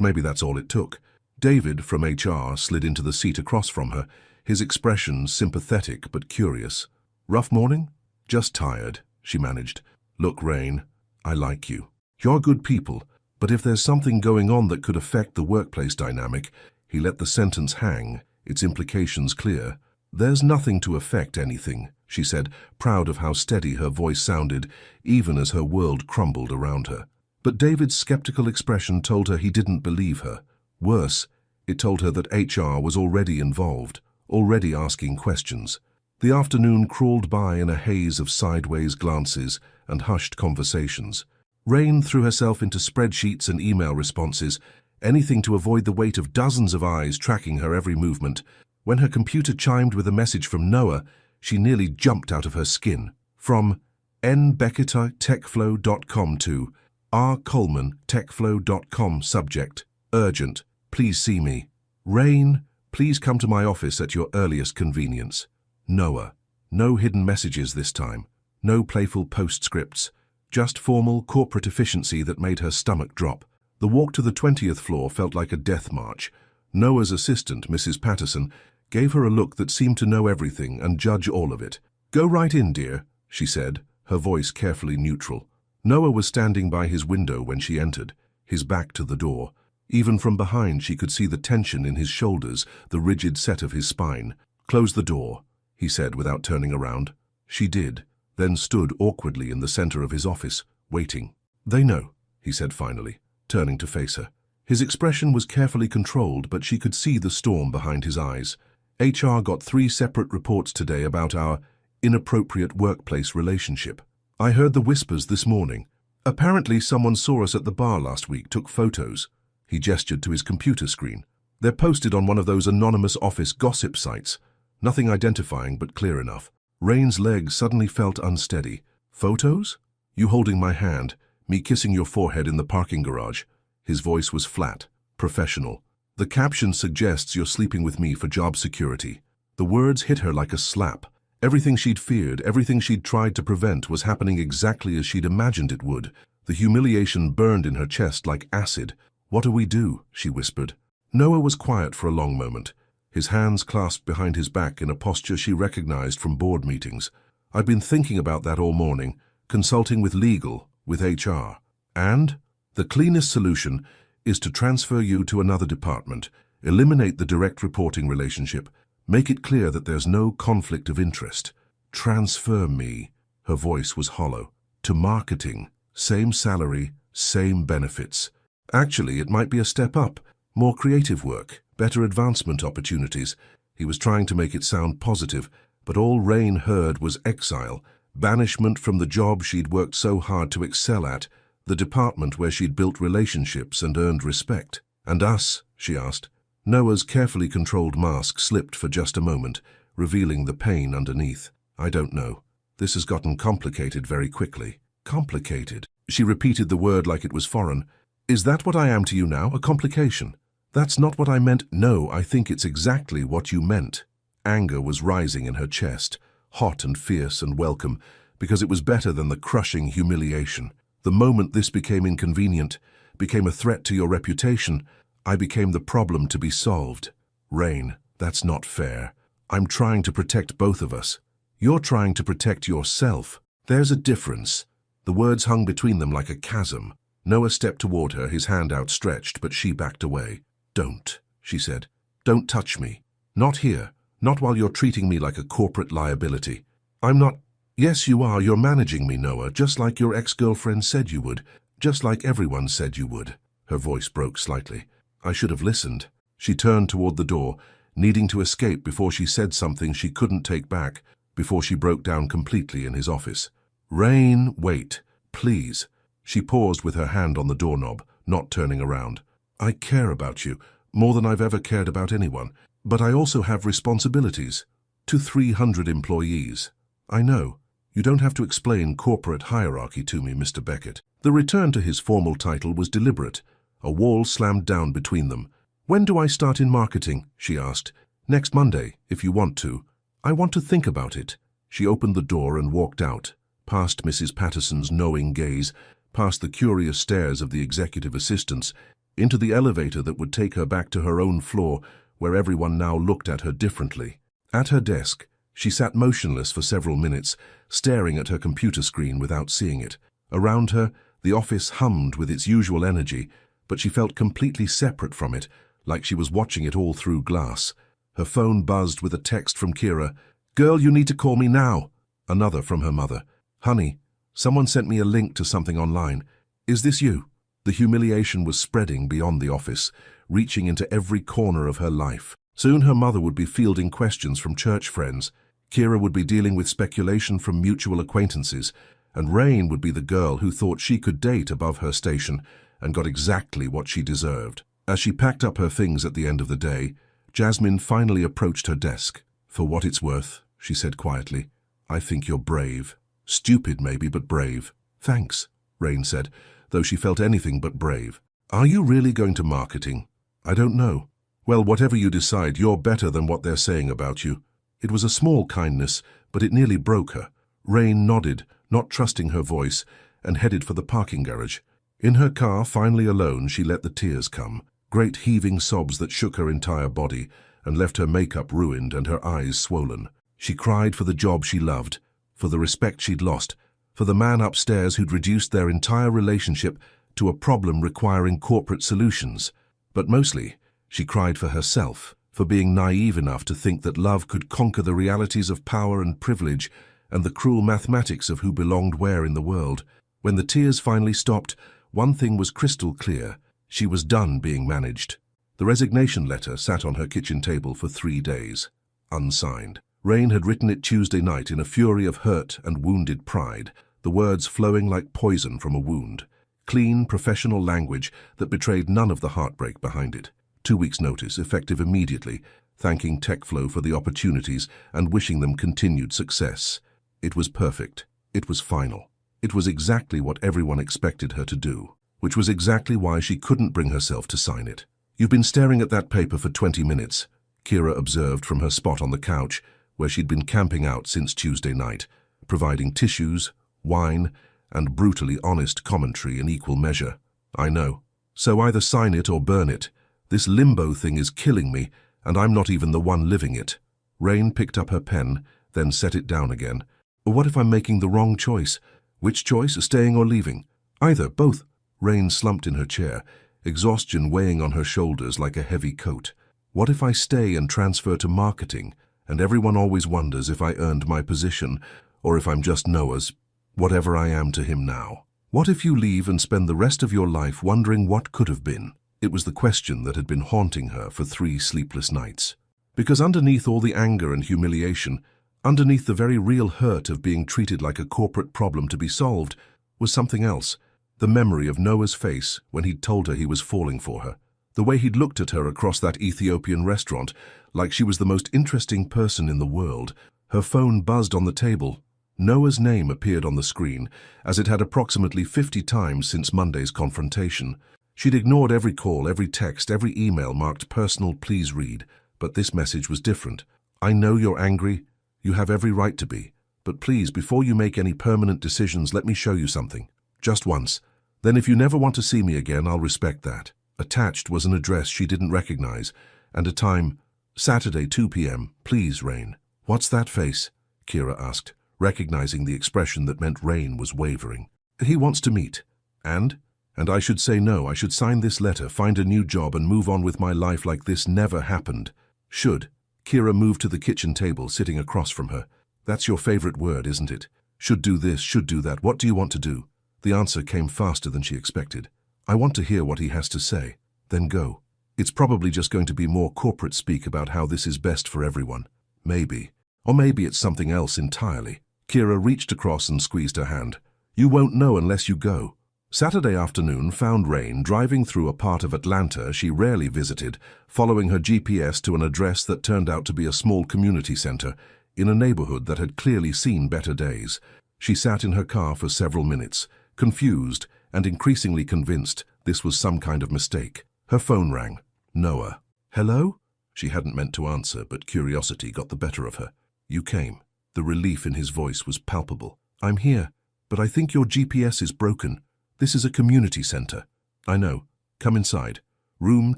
maybe that's all it took." David, from HR, slid into the seat across from her, his expression sympathetic but curious. "Rough morning?" "Just tired," she managed. "Look, Rain, I like you. You're good people, but if there's something going on that could affect the workplace dynamic," he let the sentence hang, its implications clear. "There's nothing to affect anything," she said, proud of how steady her voice sounded, even as her world crumbled around her. But David's skeptical expression told her he didn't believe her. Worse, it told her that HR was already involved, already asking questions. The afternoon crawled by in a haze of sideways glances and hushed conversations. Rain threw herself into spreadsheets and email responses, anything to avoid the weight of dozens of eyes tracking her every movement. When her computer chimed with a message from Noah, she nearly jumped out of her skin. From nbeckettertechflow.com to rcoleman.techflow.com. Subject: Urgent. Please see me. Rain, please come to my office at your earliest convenience. Noah. No hidden messages this time. No playful postscripts. Just formal corporate efficiency that made her stomach drop. The walk to the 20th floor felt like a death march. Noah's assistant, Mrs. Patterson, gave her a look that seemed to know everything and judge all of it. "Go right in, dear," she said, her voice carefully neutral. Noah was standing by his window when she entered, his back to the door. Even from behind she could see the tension in his shoulders, the rigid set of his spine. "Close the door," he said without turning around. She did, then stood awkwardly in the center of his office, waiting. "They know," he said finally, turning to face her. His expression was carefully controlled, but she could see the storm behind his eyes. "HR got 3 separate reports today about our inappropriate workplace relationship. I heard the whispers this morning. Apparently someone saw us at the bar last week, took photos." He gestured to his computer screen. "They're posted on one of those anonymous office gossip sites. Nothing identifying, but clear enough." Rain's legs suddenly felt unsteady. "Photos? You holding my hand, me kissing your forehead in the parking garage." His voice was flat, professional. "The caption suggests you're sleeping with me for job security." The words hit her like a slap. Everything she'd feared, everything she'd tried to prevent was happening exactly as she'd imagined it would. The humiliation burned in her chest like acid. "What do we do?" she whispered. Noah was quiet for a long moment, his hands clasped behind his back in a posture she recognized from board meetings. "I've been thinking about that all morning, consulting with legal, with HR. And the cleanest solution is to transfer you to another department, eliminate the direct reporting relationship, make it clear that there's no conflict of interest. Transfer me," her voice was hollow, "to marketing, same salary, same benefits. Actually, it might be a step up, more creative work, better advancement opportunities." He was trying to make it sound positive, but all Rain heard was exile, banishment from the job she'd worked so hard to excel at, the department where she'd built relationships and earned respect. "And us?" she asked. Noah's carefully controlled mask slipped for just a moment, revealing the pain underneath. "I don't know. This has gotten complicated very quickly." "Complicated?" She repeated the word like it was foreign. "Is that what I am to you now, a complication?" "That's not what I meant." "No, I think it's exactly what you meant." Anger was rising in her chest, hot and fierce and welcome, because it was better than the crushing humiliation. "The moment this became inconvenient, became a threat to your reputation, I became the problem to be solved. Rain, that's not fair. I'm trying to protect both of us. You're trying to protect yourself. There's a difference." The words hung between them like a chasm. Noah stepped toward her, his hand outstretched, but she backed away. "Don't," she said. "Don't touch me. Not here. Not while you're treating me like a corporate liability. I'm not—" "Yes, you are. You're managing me, Noah, just like your ex-girlfriend said you would. Just like everyone said you would." Her voice broke slightly. "I should have listened." She turned toward the door, needing to escape before she said something she couldn't take back, before she broke down completely in his office. "Rain, wait, please." She paused with her hand on the doorknob, not turning around. "I care about you, more than I've ever cared about anyone, but I also have responsibilities. To 300 employees. I know. You don't have to explain corporate hierarchy to me, Mr. Beckett." The return to his formal title was deliberate. A wall slammed down between them. "When do I start in marketing?" she asked. "Next Monday, if you want to." "I want to think about it." She opened the door and walked out, past Mrs. Patterson's knowing gaze, past the curious stares of the executive assistants, into the elevator that would take her back to her own floor, where everyone now looked at her differently. At her desk, she sat motionless for several minutes, staring at her computer screen without seeing it. Around her, the office hummed with its usual energy, but she felt completely separate from it, like she was watching it all through glass. Her phone buzzed with a text from Kira. "Girl, you need to call me now." Another from her mother. "Honey, someone sent me a link to something online. Is this you?" The humiliation was spreading beyond the office, reaching into every corner of her life. Soon her mother would be fielding questions from church friends. Kira would be dealing with speculation from mutual acquaintances, and Rain would be the girl who thought she could date above her station and got exactly what she deserved. As she packed up her things at the end of the day, Jasmine finally approached her desk. "For what it's worth," she said quietly, "I think you're brave. Stupid maybe, but brave." "Thanks," Rain said, though she felt anything but brave. "Are you really going to marketing?" "I don't know." "Well, whatever you decide, you're better than what they're saying about you." It was a small kindness, but it nearly broke her. Rain nodded, not trusting her voice, and headed for the parking garage. In her car, finally alone, she let the tears come. great heaving sobs that shook her entire body and left her makeup ruined and her eyes swollen. She cried for the job she loved, for the respect she'd lost, for the man upstairs who'd reduced their entire relationship to a problem requiring corporate solutions. But mostly, she cried for herself, for being naive enough to think that love could conquer the realities of power and privilege and the cruel mathematics of who belonged where in the world. When the tears finally stopped, one thing was crystal clear. She was done being managed. The resignation letter sat on her kitchen table for 3 days, unsigned. Rain had written it Tuesday night in a fury of hurt and wounded pride, the words flowing like poison from a wound. Clean, professional language that betrayed none of the heartbreak behind it. 2 weeks' notice, effective immediately, thanking TechFlow for the opportunities and wishing them continued success. It was perfect. It was final. It was exactly what everyone expected her to do, which was exactly why she couldn't bring herself to sign it. "You've been staring at that paper for 20 minutes, Kira observed from her spot on the couch, where she'd been camping out since Tuesday night, providing tissues, wine, and brutally honest commentary in equal measure. "I know. So either sign it or burn it. This limbo thing is killing me, and I'm not even the one living it." Rain picked up her pen, then set it down again. "What if I'm making the wrong choice? Which choice, staying or leaving?" "Either, both." Rain slumped in her chair, exhaustion weighing on her shoulders like a heavy coat. "What if I stay and transfer to marketing, and everyone always wonders if I earned my position, or if I'm just Noah's, whatever I am to him now? What if you leave and spend the rest of your life wondering what could have been?" It was the question that had been haunting her for 3 sleepless nights. Because underneath all the anger and humiliation, underneath the very real hurt of being treated like a corporate problem to be solved, was something else. The memory of Noah's face when he'd told her he was falling for her. The way he'd looked at her across that Ethiopian restaurant, like she was the most interesting person in the world. Her phone buzzed on the table. Noah's name appeared on the screen, as it had approximately 50 times since Monday's confrontation. She'd ignored every call, every text, every email marked personal please read, but this message was different. "I know you're angry. You have every right to be. But please, before you make any permanent decisions, let me show you something. Just once. Then if you never want to see me again, I'll respect that." Attached was an address she didn't recognize, and a time, Saturday 2 p.m. "Please, Rain." "What's that face?" Kira asked, recognizing the expression that meant Rain was wavering. "He wants to meet." And I should say no, I should sign this letter, find a new job, and move on with my life like this never happened. Should. Kira moved to the kitchen table, sitting across from her. "That's your favorite word, isn't it? Should do this, should do that. What do you want to do?" The answer came faster than she expected. "I want to hear what he has to say. Then go. It's probably just going to be more corporate speak about how this is best for everyone. Maybe. Or maybe it's something else entirely." Kira reached across and squeezed her hand. "You won't know unless you go." Saturday afternoon found Rain driving through a part of Atlanta she rarely visited, following her GPS to an address that turned out to be a small community center in a neighborhood that had clearly seen better days. She sat in her car for several minutes, confused and increasingly convinced this was some kind of mistake. Her phone rang. Noah. "Hello?" She hadn't meant to answer, but curiosity got the better of her. "You came." The relief in his voice was palpable. "I'm here, but I think your GPS is broken. This is a community center." "I know. Come inside. Room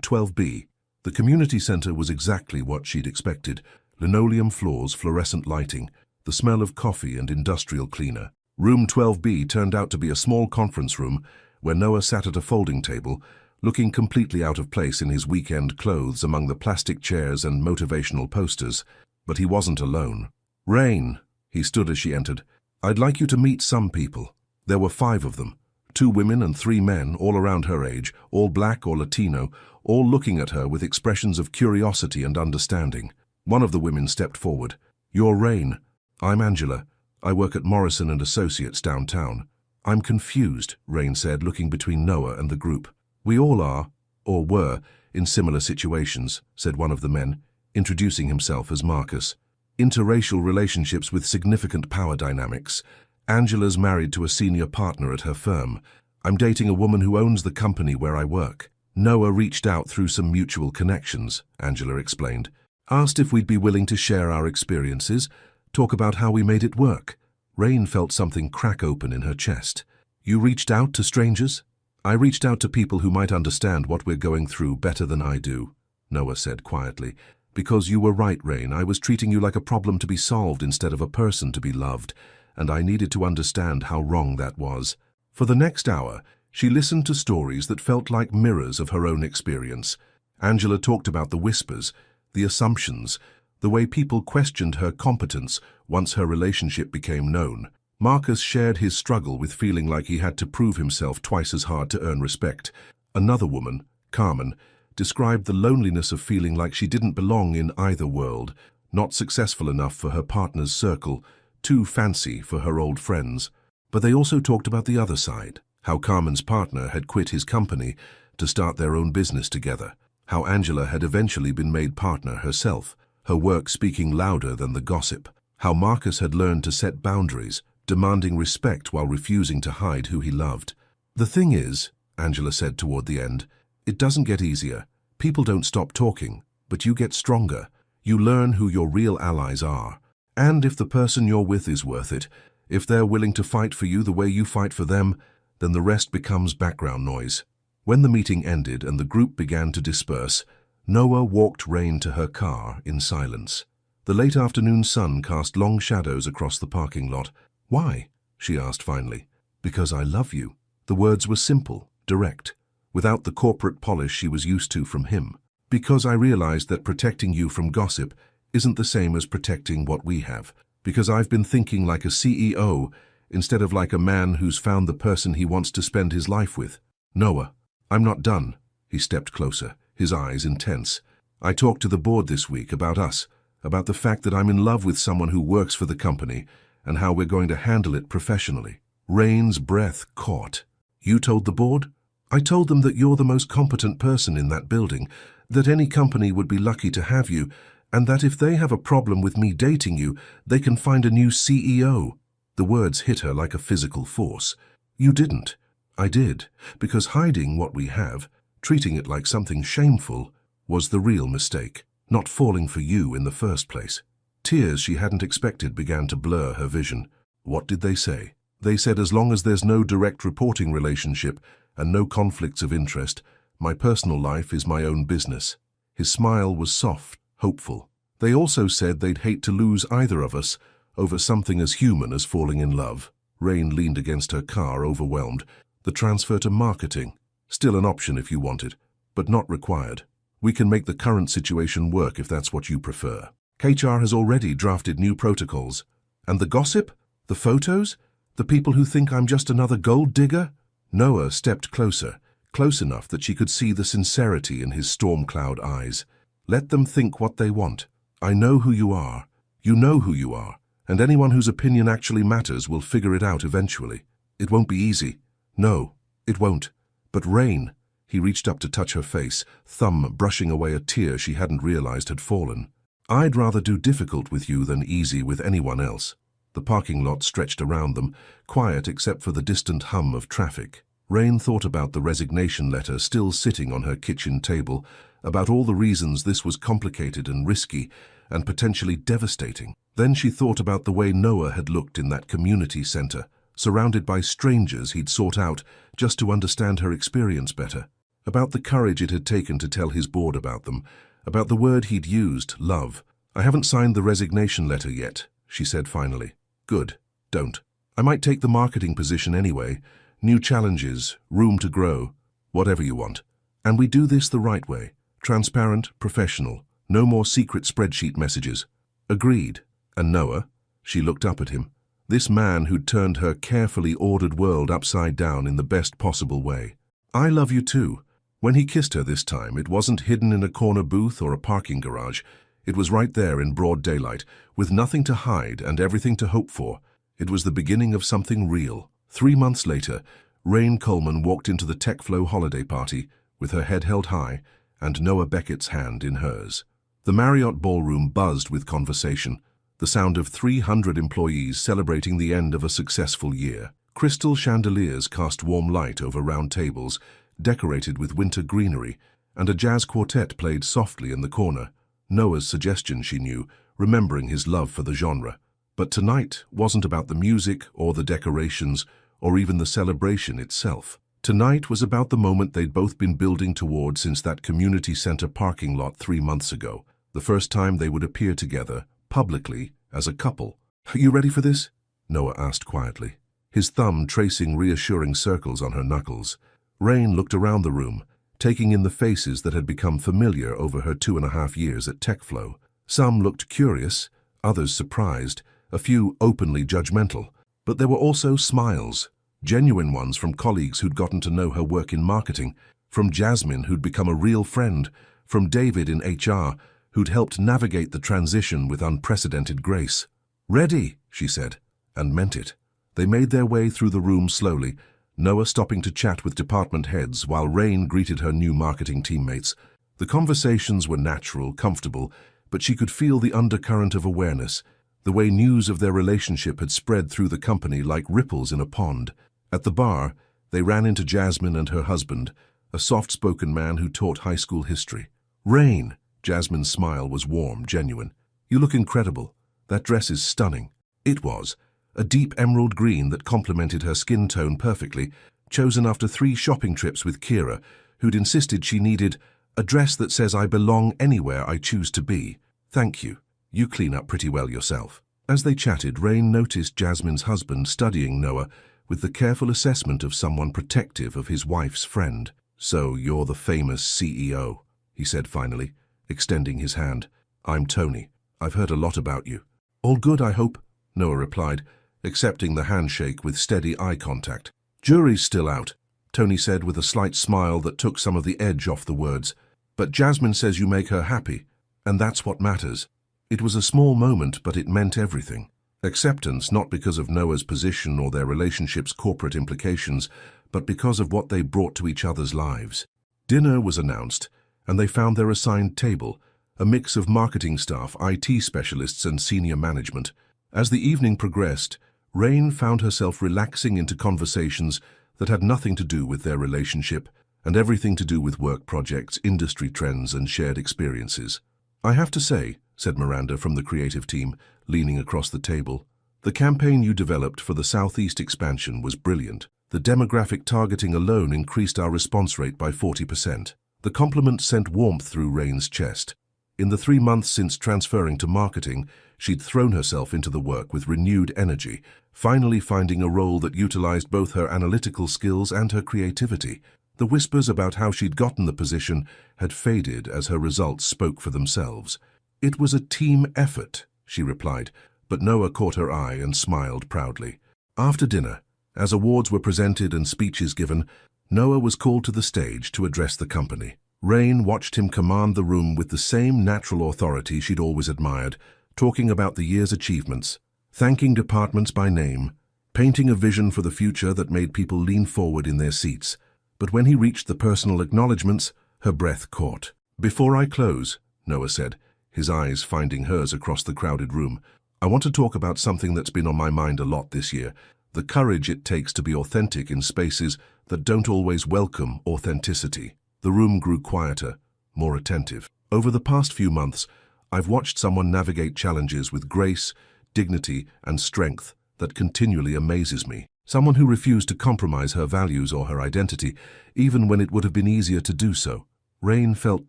12B. The community center was exactly what she'd expected. Linoleum floors, fluorescent lighting, the smell of coffee and industrial cleaner. Room 12B turned out to be a small conference room where Noah sat at a folding table, looking completely out of place in his weekend clothes among the plastic chairs and motivational posters. But he wasn't alone. "Rain," he stood as she entered. "I'd like you to meet some people." There were 5 of them. 2 women and 3 men, all around her age, all black or Latino, all looking at her with expressions of curiosity and understanding. One of the women stepped forward. "You're Rain. I'm Angela. I work at Morrison and Associates downtown." "I'm confused," Rain said, looking between Noah and the group. "We all are, or were, in similar situations," said one of the men, introducing himself as Marcus. "Interracial relationships with significant power dynamics. Angela's married to a senior partner at her firm. I'm dating a woman who owns the company where I work." Noah reached out through some mutual connections, Angela explained. "Asked if we'd be willing to share our experiences, talk about how we made it work." Rain felt something crack open in her chest. "You reached out to strangers?" I reached out to people who might understand what we're going through better than I do, Noah said quietly. Because you were right, Rain. I was treating you like a problem to be solved instead of a person to be loved, and I needed to understand how wrong that was. For the next hour, she listened to stories that felt like mirrors of her own experience. Angela talked about the whispers, the assumptions, the way people questioned her competence once her relationship became known. Marcus shared his struggle with feeling like he had to prove himself twice as hard to earn respect. Another woman, Carmen, described the loneliness of feeling like she didn't belong in either world, not successful enough for her partner's circle, too fancy for her old friends. But they also talked about the other side, how Carmen's partner had quit his company to start their own business together, how Angela had eventually been made partner herself, her work speaking louder than the gossip, how Marcus had learned to set boundaries, demanding respect while refusing to hide who he loved. The thing is, Angela said toward the end, it doesn't get easier. People don't stop talking, but you get stronger. You learn who your real allies are. And if the person you're with is worth it, if they're willing to fight for you the way you fight for them, then the rest becomes background noise. When the meeting ended and the group began to disperse, Noah walked Rain to her car in silence. The late afternoon sun cast long shadows across the parking lot. Why? She asked finally. Because I love you. The words were simple, direct, without the corporate polish she was used to from him. Because I realized that protecting you from gossip isn't the same as protecting what we have. Because I've been thinking like a CEO instead of like a man who's found the person he wants to spend his life with. Noah, I'm not done. He stepped closer, his eyes intense. I talked to the board this week about us, about the fact that I'm in love with someone who works for the company and how we're going to handle it professionally. Rain's breath caught. You told the board? I told them that you're the most competent person in that building, that any company would be lucky to have you, and that if they have a problem with me dating you, they can find a new CEO. The words hit her like a physical force. You didn't. I did, because hiding what we have, treating it like something shameful, was the real mistake, not falling for you in the first place. Tears she hadn't expected began to blur her vision. What did they say? They said as long as there's no direct reporting relationship and no conflicts of interest, my personal life is my own business. His smile was soft, hopeful. They also said they'd hate to lose either of us over something as human as falling in love. Rain leaned against her car, overwhelmed. The transfer to marketing, still an option if you want it, but not required. We can make the current situation work if that's what you prefer. HR has already drafted new protocols. And the gossip? The photos? The people who think I'm just another gold digger? Noah stepped closer, close enough that she could see the sincerity in his storm cloud eyes. Let them think what they want. I know who you are. You know who you are. And anyone whose opinion actually matters will figure it out eventually. It won't be easy. No, it won't. But Rain, he reached up to touch her face, thumb brushing away a tear she hadn't realized had fallen. I'd rather do difficult with you than easy with anyone else. The parking lot stretched around them, quiet except for the distant hum of traffic. Rain thought about the resignation letter still sitting on her kitchen table, about all the reasons this was complicated and risky and potentially devastating. Then she thought about the way Noah had looked in that community center, surrounded by strangers he'd sought out just to understand her experience better, about the courage it had taken to tell his board about them, about the word he'd used, love. I haven't signed the resignation letter yet, she said finally. Good, don't. I might take the marketing position anyway. New challenges, room to grow, whatever you want. And we do this the right way. Transparent, professional, no more secret spreadsheet messages. Agreed. And Noah, she looked up at him, this man who'd turned her carefully ordered world upside down in the best possible way. I love you too. When he kissed her this time, it wasn't hidden in a corner booth or a parking garage. It was right there in broad daylight, with nothing to hide and everything to hope for. It was the beginning of something real. 3 months later, Rain Coleman walked into the TechFlow holiday party with her head held high and Noah Beckett's hand in hers. The Marriott ballroom buzzed with conversation, the sound of 300 employees celebrating the end of a successful year. Crystal chandeliers cast warm light over round tables, decorated with winter greenery, and a jazz quartet played softly in the corner. Noah's suggestion, she knew, remembering his love for the genre. But tonight wasn't about the music or the decorations or even the celebration itself. Tonight was about the moment they'd both been building toward since that community center parking lot 3 months ago, the first time they would appear together, publicly, as a couple. "Are you ready for this?" Noah asked quietly, his thumb tracing reassuring circles on her knuckles. Rain looked around the room, taking in the faces that had become familiar over her 2.5 years at TechFlow. Some looked curious, others surprised, a few openly judgmental. But there were also smiles, genuine ones from colleagues who'd gotten to know her work in marketing, from Jasmine, who'd become a real friend, from David in HR, who'd helped navigate the transition with unprecedented grace. "Ready," she said, and meant it. They made their way through the room slowly, Noah stopping to chat with department heads while Rain greeted her new marketing teammates. The conversations were natural, comfortable, but she could feel the undercurrent of awareness, the way news of their relationship had spread through the company like ripples in a pond. At the bar, they ran into Jasmine and her husband, a soft-spoken man who taught high school history. "Rain," Jasmine's smile was warm, genuine. "You look incredible. That dress is stunning." It was, a deep emerald green that complemented her skin tone perfectly, chosen after 3 shopping trips with Kira, who'd insisted she needed a dress that says "I belong anywhere I choose to be." "Thank you. You clean up pretty well yourself." As they chatted, Rain noticed Jasmine's husband studying Noah with the careful assessment of someone protective of his wife's friend. "So you're the famous CEO," he said finally, extending his hand. "I'm Tony. I've heard a lot about you." "All good, I hope," Noah replied, accepting the handshake with steady eye contact. "Jury's still out," Tony said with a slight smile that took some of the edge off the words. "But Jasmine says you make her happy, and that's what matters." It was a small moment, but it meant everything. Acceptance not because of Noah's position or their relationship's corporate implications, but because of what they brought to each other's lives. Dinner was announced, and they found their assigned table, a mix of marketing staff, IT specialists, and senior management. As the evening progressed, Rain found herself relaxing into conversations that had nothing to do with their relationship and everything to do with work projects, industry trends, and shared experiences. "I have to say," said Miranda from the creative team, leaning across the table, "the campaign you developed for the Southeast expansion was brilliant. The demographic targeting alone increased our response rate by 40%. The compliment sent warmth through Rain's chest. In the 3 months since transferring to marketing, she'd thrown herself into the work with renewed energy, finally finding a role that utilized both her analytical skills and her creativity. The whispers about how she'd gotten the position had faded as her results spoke for themselves. "It was a team effort," she replied, but Noah caught her eye and smiled proudly. After dinner, as awards were presented and speeches given, Noah was called to the stage to address the company. Rain watched him command the room with the same natural authority she'd always admired, talking about the year's achievements, thanking departments by name, painting a vision for the future that made people lean forward in their seats. But when he reached the personal acknowledgements, her breath caught. "Before I close," Noah said, his eyes finding hers across the crowded room, "I want to talk about something that's been on my mind a lot this year, the courage it takes to be authentic in spaces that don't always welcome authenticity." The room grew quieter, more attentive. "Over the past few months, I've watched someone navigate challenges with grace, dignity, and strength that continually amazes me. Someone who refused to compromise her values or her identity, even when it would have been easier to do so." Rain felt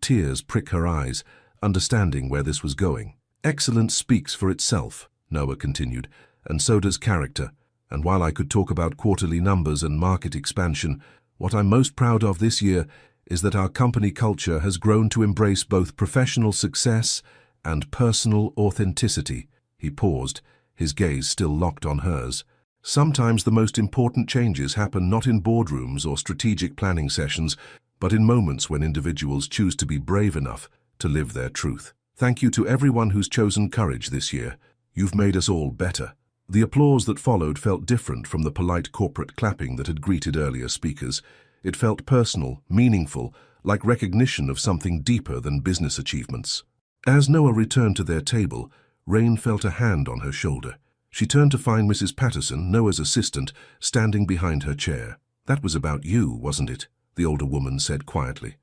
tears prick her eyes, understanding where this was going. "Excellence speaks for itself," Noah continued, "and so does character. And while I could talk about quarterly numbers and market expansion, what I'm most proud of this year is that our company culture has grown to embrace both professional success and personal authenticity." He paused, his gaze still locked on hers. "Sometimes the most important changes happen not in boardrooms or strategic planning sessions, but in moments when individuals choose to be brave enough to live their truth. Thank you to everyone who's chosen courage this year. You've made us all better." The applause that followed felt different from the polite corporate clapping that had greeted earlier speakers. It felt personal, meaningful, like recognition of something deeper than business achievements. As Noah returned to their table, Rain felt a hand on her shoulder. She turned to find Mrs. Patterson, Noah's assistant, standing behind her chair. "That was about you, wasn't it?" the older woman said quietly.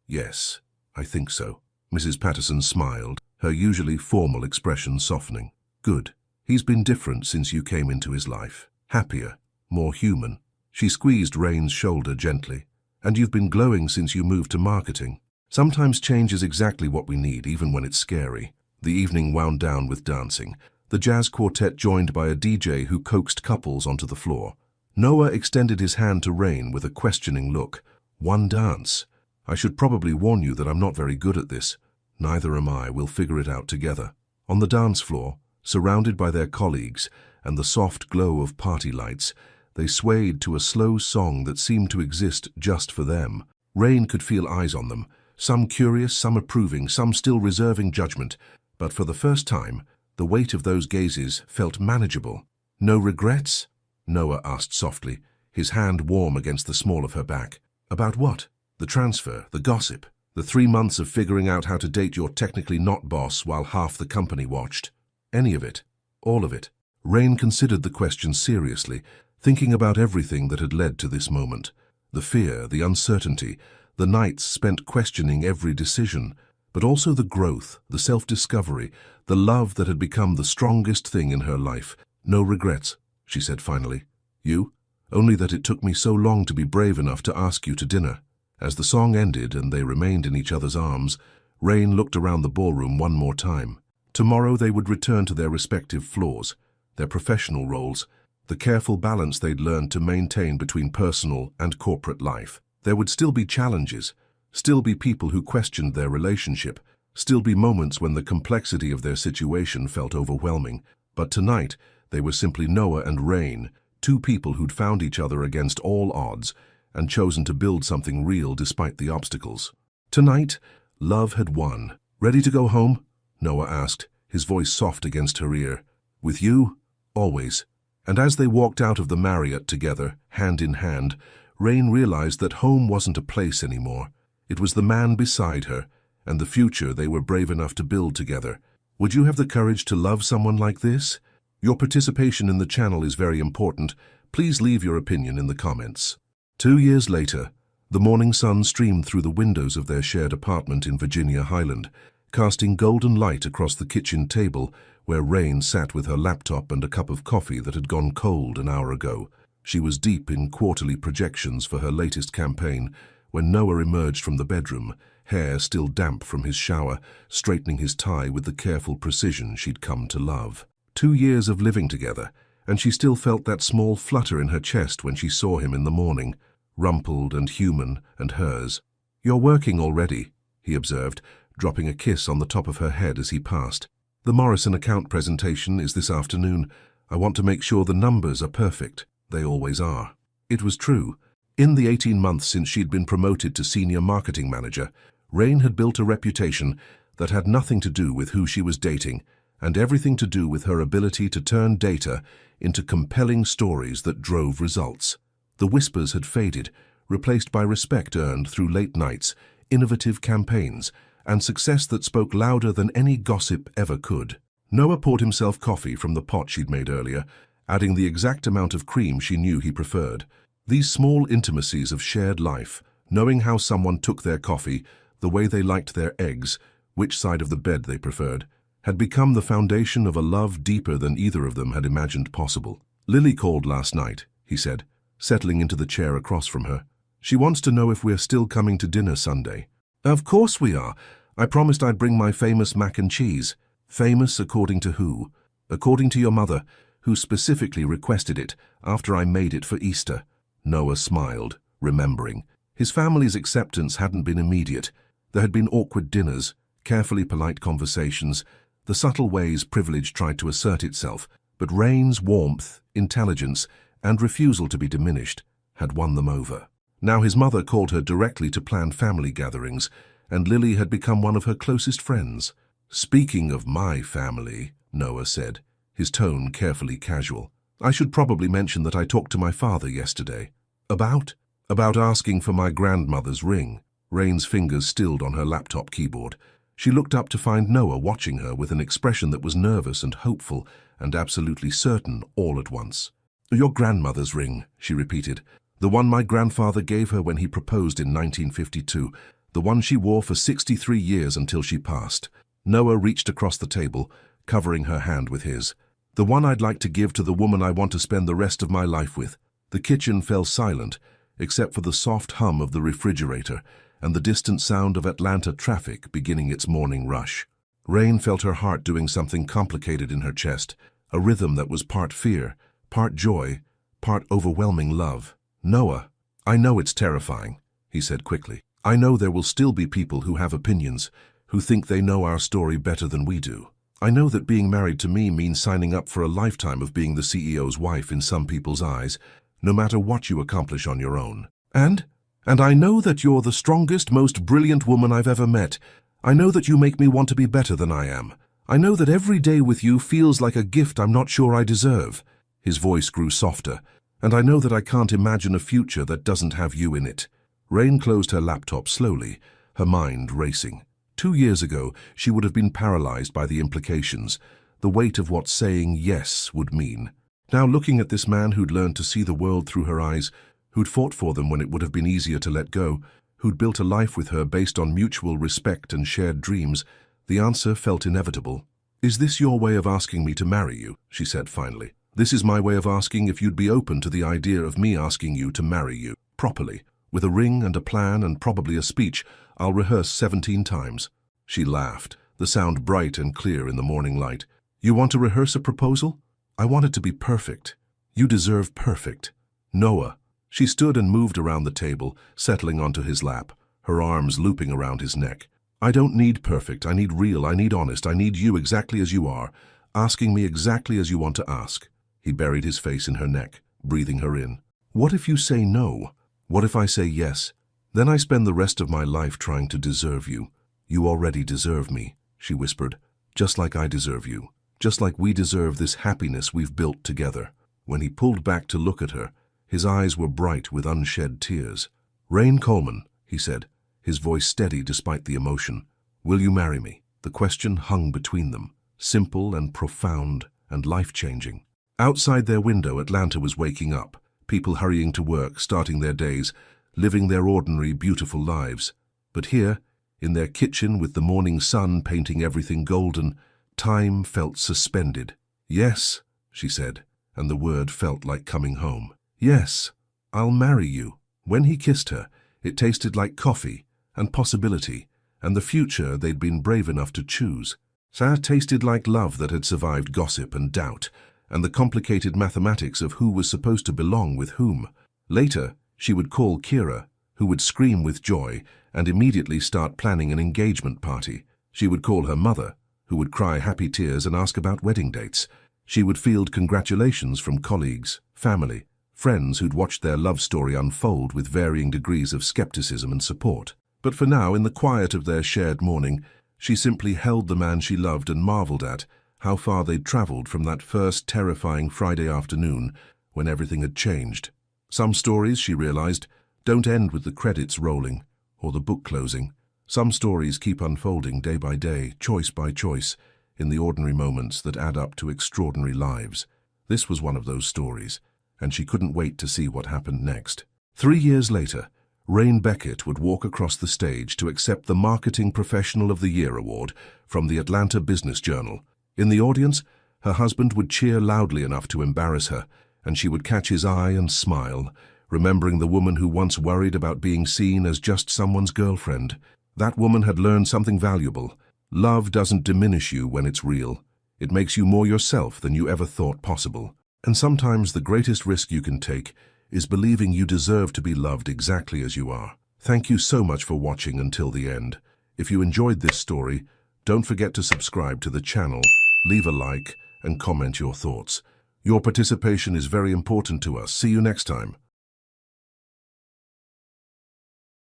Yes, I think so." Mrs. Patterson smiled, her usually formal expression softening. "Good. He's been different since you came into his life. Happier, more human." She squeezed Rain's shoulder gently. "And you've been glowing since you moved to marketing. Sometimes change is exactly what we need, even when it's scary." The evening wound down with dancing. The jazz quartet joined by a DJ who coaxed couples onto the floor. Noah extended his hand to Rain with a questioning look. "One dance? I should probably warn you that I'm not very good at this." "Neither am I. We'll figure it out together." On the dance floor, surrounded by their colleagues and the soft glow of party lights, they swayed to a slow song that seemed to exist just for them. Rain could feel eyes on them, some curious, some approving, some still reserving judgment, but for the first time, the weight of those gazes felt manageable. "No regrets?" Noah asked softly, his hand warm against the small of her back. "About what?" "The transfer, the gossip, the 3 months of figuring out how to date your technically not boss while half the company watched." "Any of it. All of it." Rain considered the question seriously, thinking about everything that had led to this moment. The fear, the uncertainty, the nights spent questioning every decision, but also the growth, the self-discovery, the love that had become the strongest thing in her life. "No regrets," she said finally. "You? Only that it took me so long to be brave enough to ask you to dinner." As the song ended and they remained in each other's arms, Rain looked around the ballroom one more time. Tomorrow they would return to their respective floors, their professional roles, the careful balance they'd learned to maintain between personal and corporate life. There would still be challenges, still be people who questioned their relationship, still be moments when the complexity of their situation felt overwhelming. But tonight, they were simply Noah and Rain, two people who'd found each other against all odds and chosen to build something real despite the obstacles. Tonight, love had won. "Ready to go home?" Noah asked, his voice soft against her ear. "With you? Always." And as they walked out of the Marriott together, hand in hand, Rain realized that home wasn't a place anymore. It was the man beside her, and the future they were brave enough to build together. Would you have the courage to love someone like this? Your participation in the channel is very important. Please leave your opinion in the comments. 2 years later, the morning sun streamed through the windows of their shared apartment in Virginia Highland, casting golden light across the kitchen table where Rain sat with her laptop and a cup of coffee that had gone cold an hour ago. She was deep in quarterly projections for her latest campaign when Noah emerged from the bedroom, hair still damp from his shower, straightening his tie with the careful precision she'd come to love. 2 years of living together, and she still felt that small flutter in her chest when she saw him in the morning, rumpled and human and hers. "You're working already," he observed, dropping a kiss on the top of her head as he passed. "The Morrison account presentation is this afternoon. I want to make sure the numbers are perfect." They always are. It was true. In the 18 months since she'd been promoted to senior marketing manager, Rain had built a reputation that had nothing to do with who she was dating and everything to do with her ability to turn data into compelling stories that drove results. The whispers had faded, replaced by respect earned through late nights, innovative campaigns, and success that spoke louder than any gossip ever could. Noah poured himself coffee from the pot she'd made earlier, adding the exact amount of cream she knew he preferred. These small intimacies of shared life, knowing how someone took their coffee, the way they liked their eggs, which side of the bed they preferred, had become the foundation of a love deeper than either of them had imagined possible. "Lily called last night," he said, settling into the chair across from her. "She wants to know if we're still coming to dinner Sunday." "Of course we are. I promised I'd bring my famous mac and cheese." "Famous according to who?" "According to your mother, who specifically requested it after I made it for Easter." Noah smiled, remembering. His family's acceptance hadn't been immediate. There had been awkward dinners, carefully polite conversations, the subtle ways privilege tried to assert itself, but Rain's warmth, intelligence, and refusal to be diminished had won them over. Now his mother called her directly to plan family gatherings, and Lily had become one of her closest friends. "Speaking of my family," Noah said, his tone carefully casual, "I should probably mention that I talked to my father yesterday." "About?" "About asking for my grandmother's ring." Rain's fingers stilled on her laptop keyboard. She looked up to find Noah watching her with an expression that was nervous and hopeful and absolutely certain all at once. "Your grandmother's ring," she repeated. "The one my grandfather gave her when he proposed in 1952. The one she wore for 63 years until she passed." Noah reached across the table, covering her hand with his. "The one I'd like to give to the woman I want to spend the rest of my life with." The kitchen fell silent, except for the soft hum of the refrigerator and the distant sound of Atlanta traffic beginning its morning rush. Rain felt her heart doing something complicated in her chest, a rhythm that was part fear, part joy, part overwhelming love. "Noah, I know it's terrifying," he said quickly. "I know there will still be people who have opinions, who think they know our story better than we do. I know that being married to me means signing up for a lifetime of being the CEO's wife in some people's eyes, no matter what you accomplish on your own. And I know that you're the strongest, most brilliant woman I've ever met. I know that you make me want to be better than I am. I know that every day with you feels like a gift I'm not sure I deserve." His voice grew softer. "And I know that I can't imagine a future that doesn't have you in it." Rain closed her laptop slowly, her mind racing. 2 years ago, she would have been paralyzed by the implications, the weight of what saying yes would mean. Now looking at this man who'd learned to see the world through her eyes, who'd fought for them when it would have been easier to let go, who'd built a life with her based on mutual respect and shared dreams, the answer felt inevitable. "Is this your way of asking me to marry you?" she said finally. "This is my way of asking if you'd be open to the idea of me asking you to marry you, properly, with a ring and a plan and probably a speech I'll rehearse 17 times. She laughed, the sound bright and clear in the morning light. "You want to rehearse a proposal? I want it to be perfect. You deserve perfect. Noah." She stood and moved around the table, settling onto his lap, her arms looping around his neck. "I don't need perfect, I need real, I need honest, I need you exactly as you are, asking me exactly as you want to ask." He buried his face in her neck, breathing her in. "What if you say no? What if I say yes? Then I spend the rest of my life trying to deserve you. You already deserve me," she whispered, "just like I deserve you, just like we deserve this happiness we've built together." When he pulled back to look at her, his eyes were bright with unshed tears. "Rain Coleman," he said, his voice steady despite the emotion, "will you marry me?" The question hung between them, simple and profound and life-changing. Outside their window, Atlanta was waking up, people hurrying to work, starting their days, living their ordinary, beautiful lives. But here, in their kitchen with the morning sun painting everything golden, time felt suspended. "Yes," she said, and the word felt like coming home. "Yes, I'll marry you." When he kissed her, it tasted like coffee and possibility, and the future they'd been brave enough to choose. That tasted like love that had survived gossip and doubt, and the complicated mathematics of who was supposed to belong with whom. Later, she would call Kira, who would scream with joy and immediately start planning an engagement party. She would call her mother, who would cry happy tears and ask about wedding dates. She would field congratulations from colleagues, family, friends who'd watched their love story unfold with varying degrees of skepticism and support. But for now, in the quiet of their shared morning, she simply held the man she loved and marveled at how far they'd traveled from that first terrifying Friday afternoon when everything had changed. Some stories, she realized, don't end with the credits rolling or the book closing. Some stories keep unfolding day by day, choice by choice, in the ordinary moments that add up to extraordinary lives. This was one of those stories, and she couldn't wait to see what happened next. 3 years later, Rain Beckett would walk across the stage to accept the Marketing Professional of the Year award from the Atlanta Business Journal. In the audience, her husband would cheer loudly enough to embarrass her, and she would catch his eye and smile, remembering the woman who once worried about being seen as just someone's girlfriend. That woman had learned something valuable. Love doesn't diminish you when it's real. It makes you more yourself than you ever thought possible. And sometimes the greatest risk you can take is believing you deserve to be loved exactly as you are. Thank you so much for watching until the end. If you enjoyed this story, don't forget to subscribe to the channel, leave a like, and comment your thoughts. Your participation is very important to us. See you next time.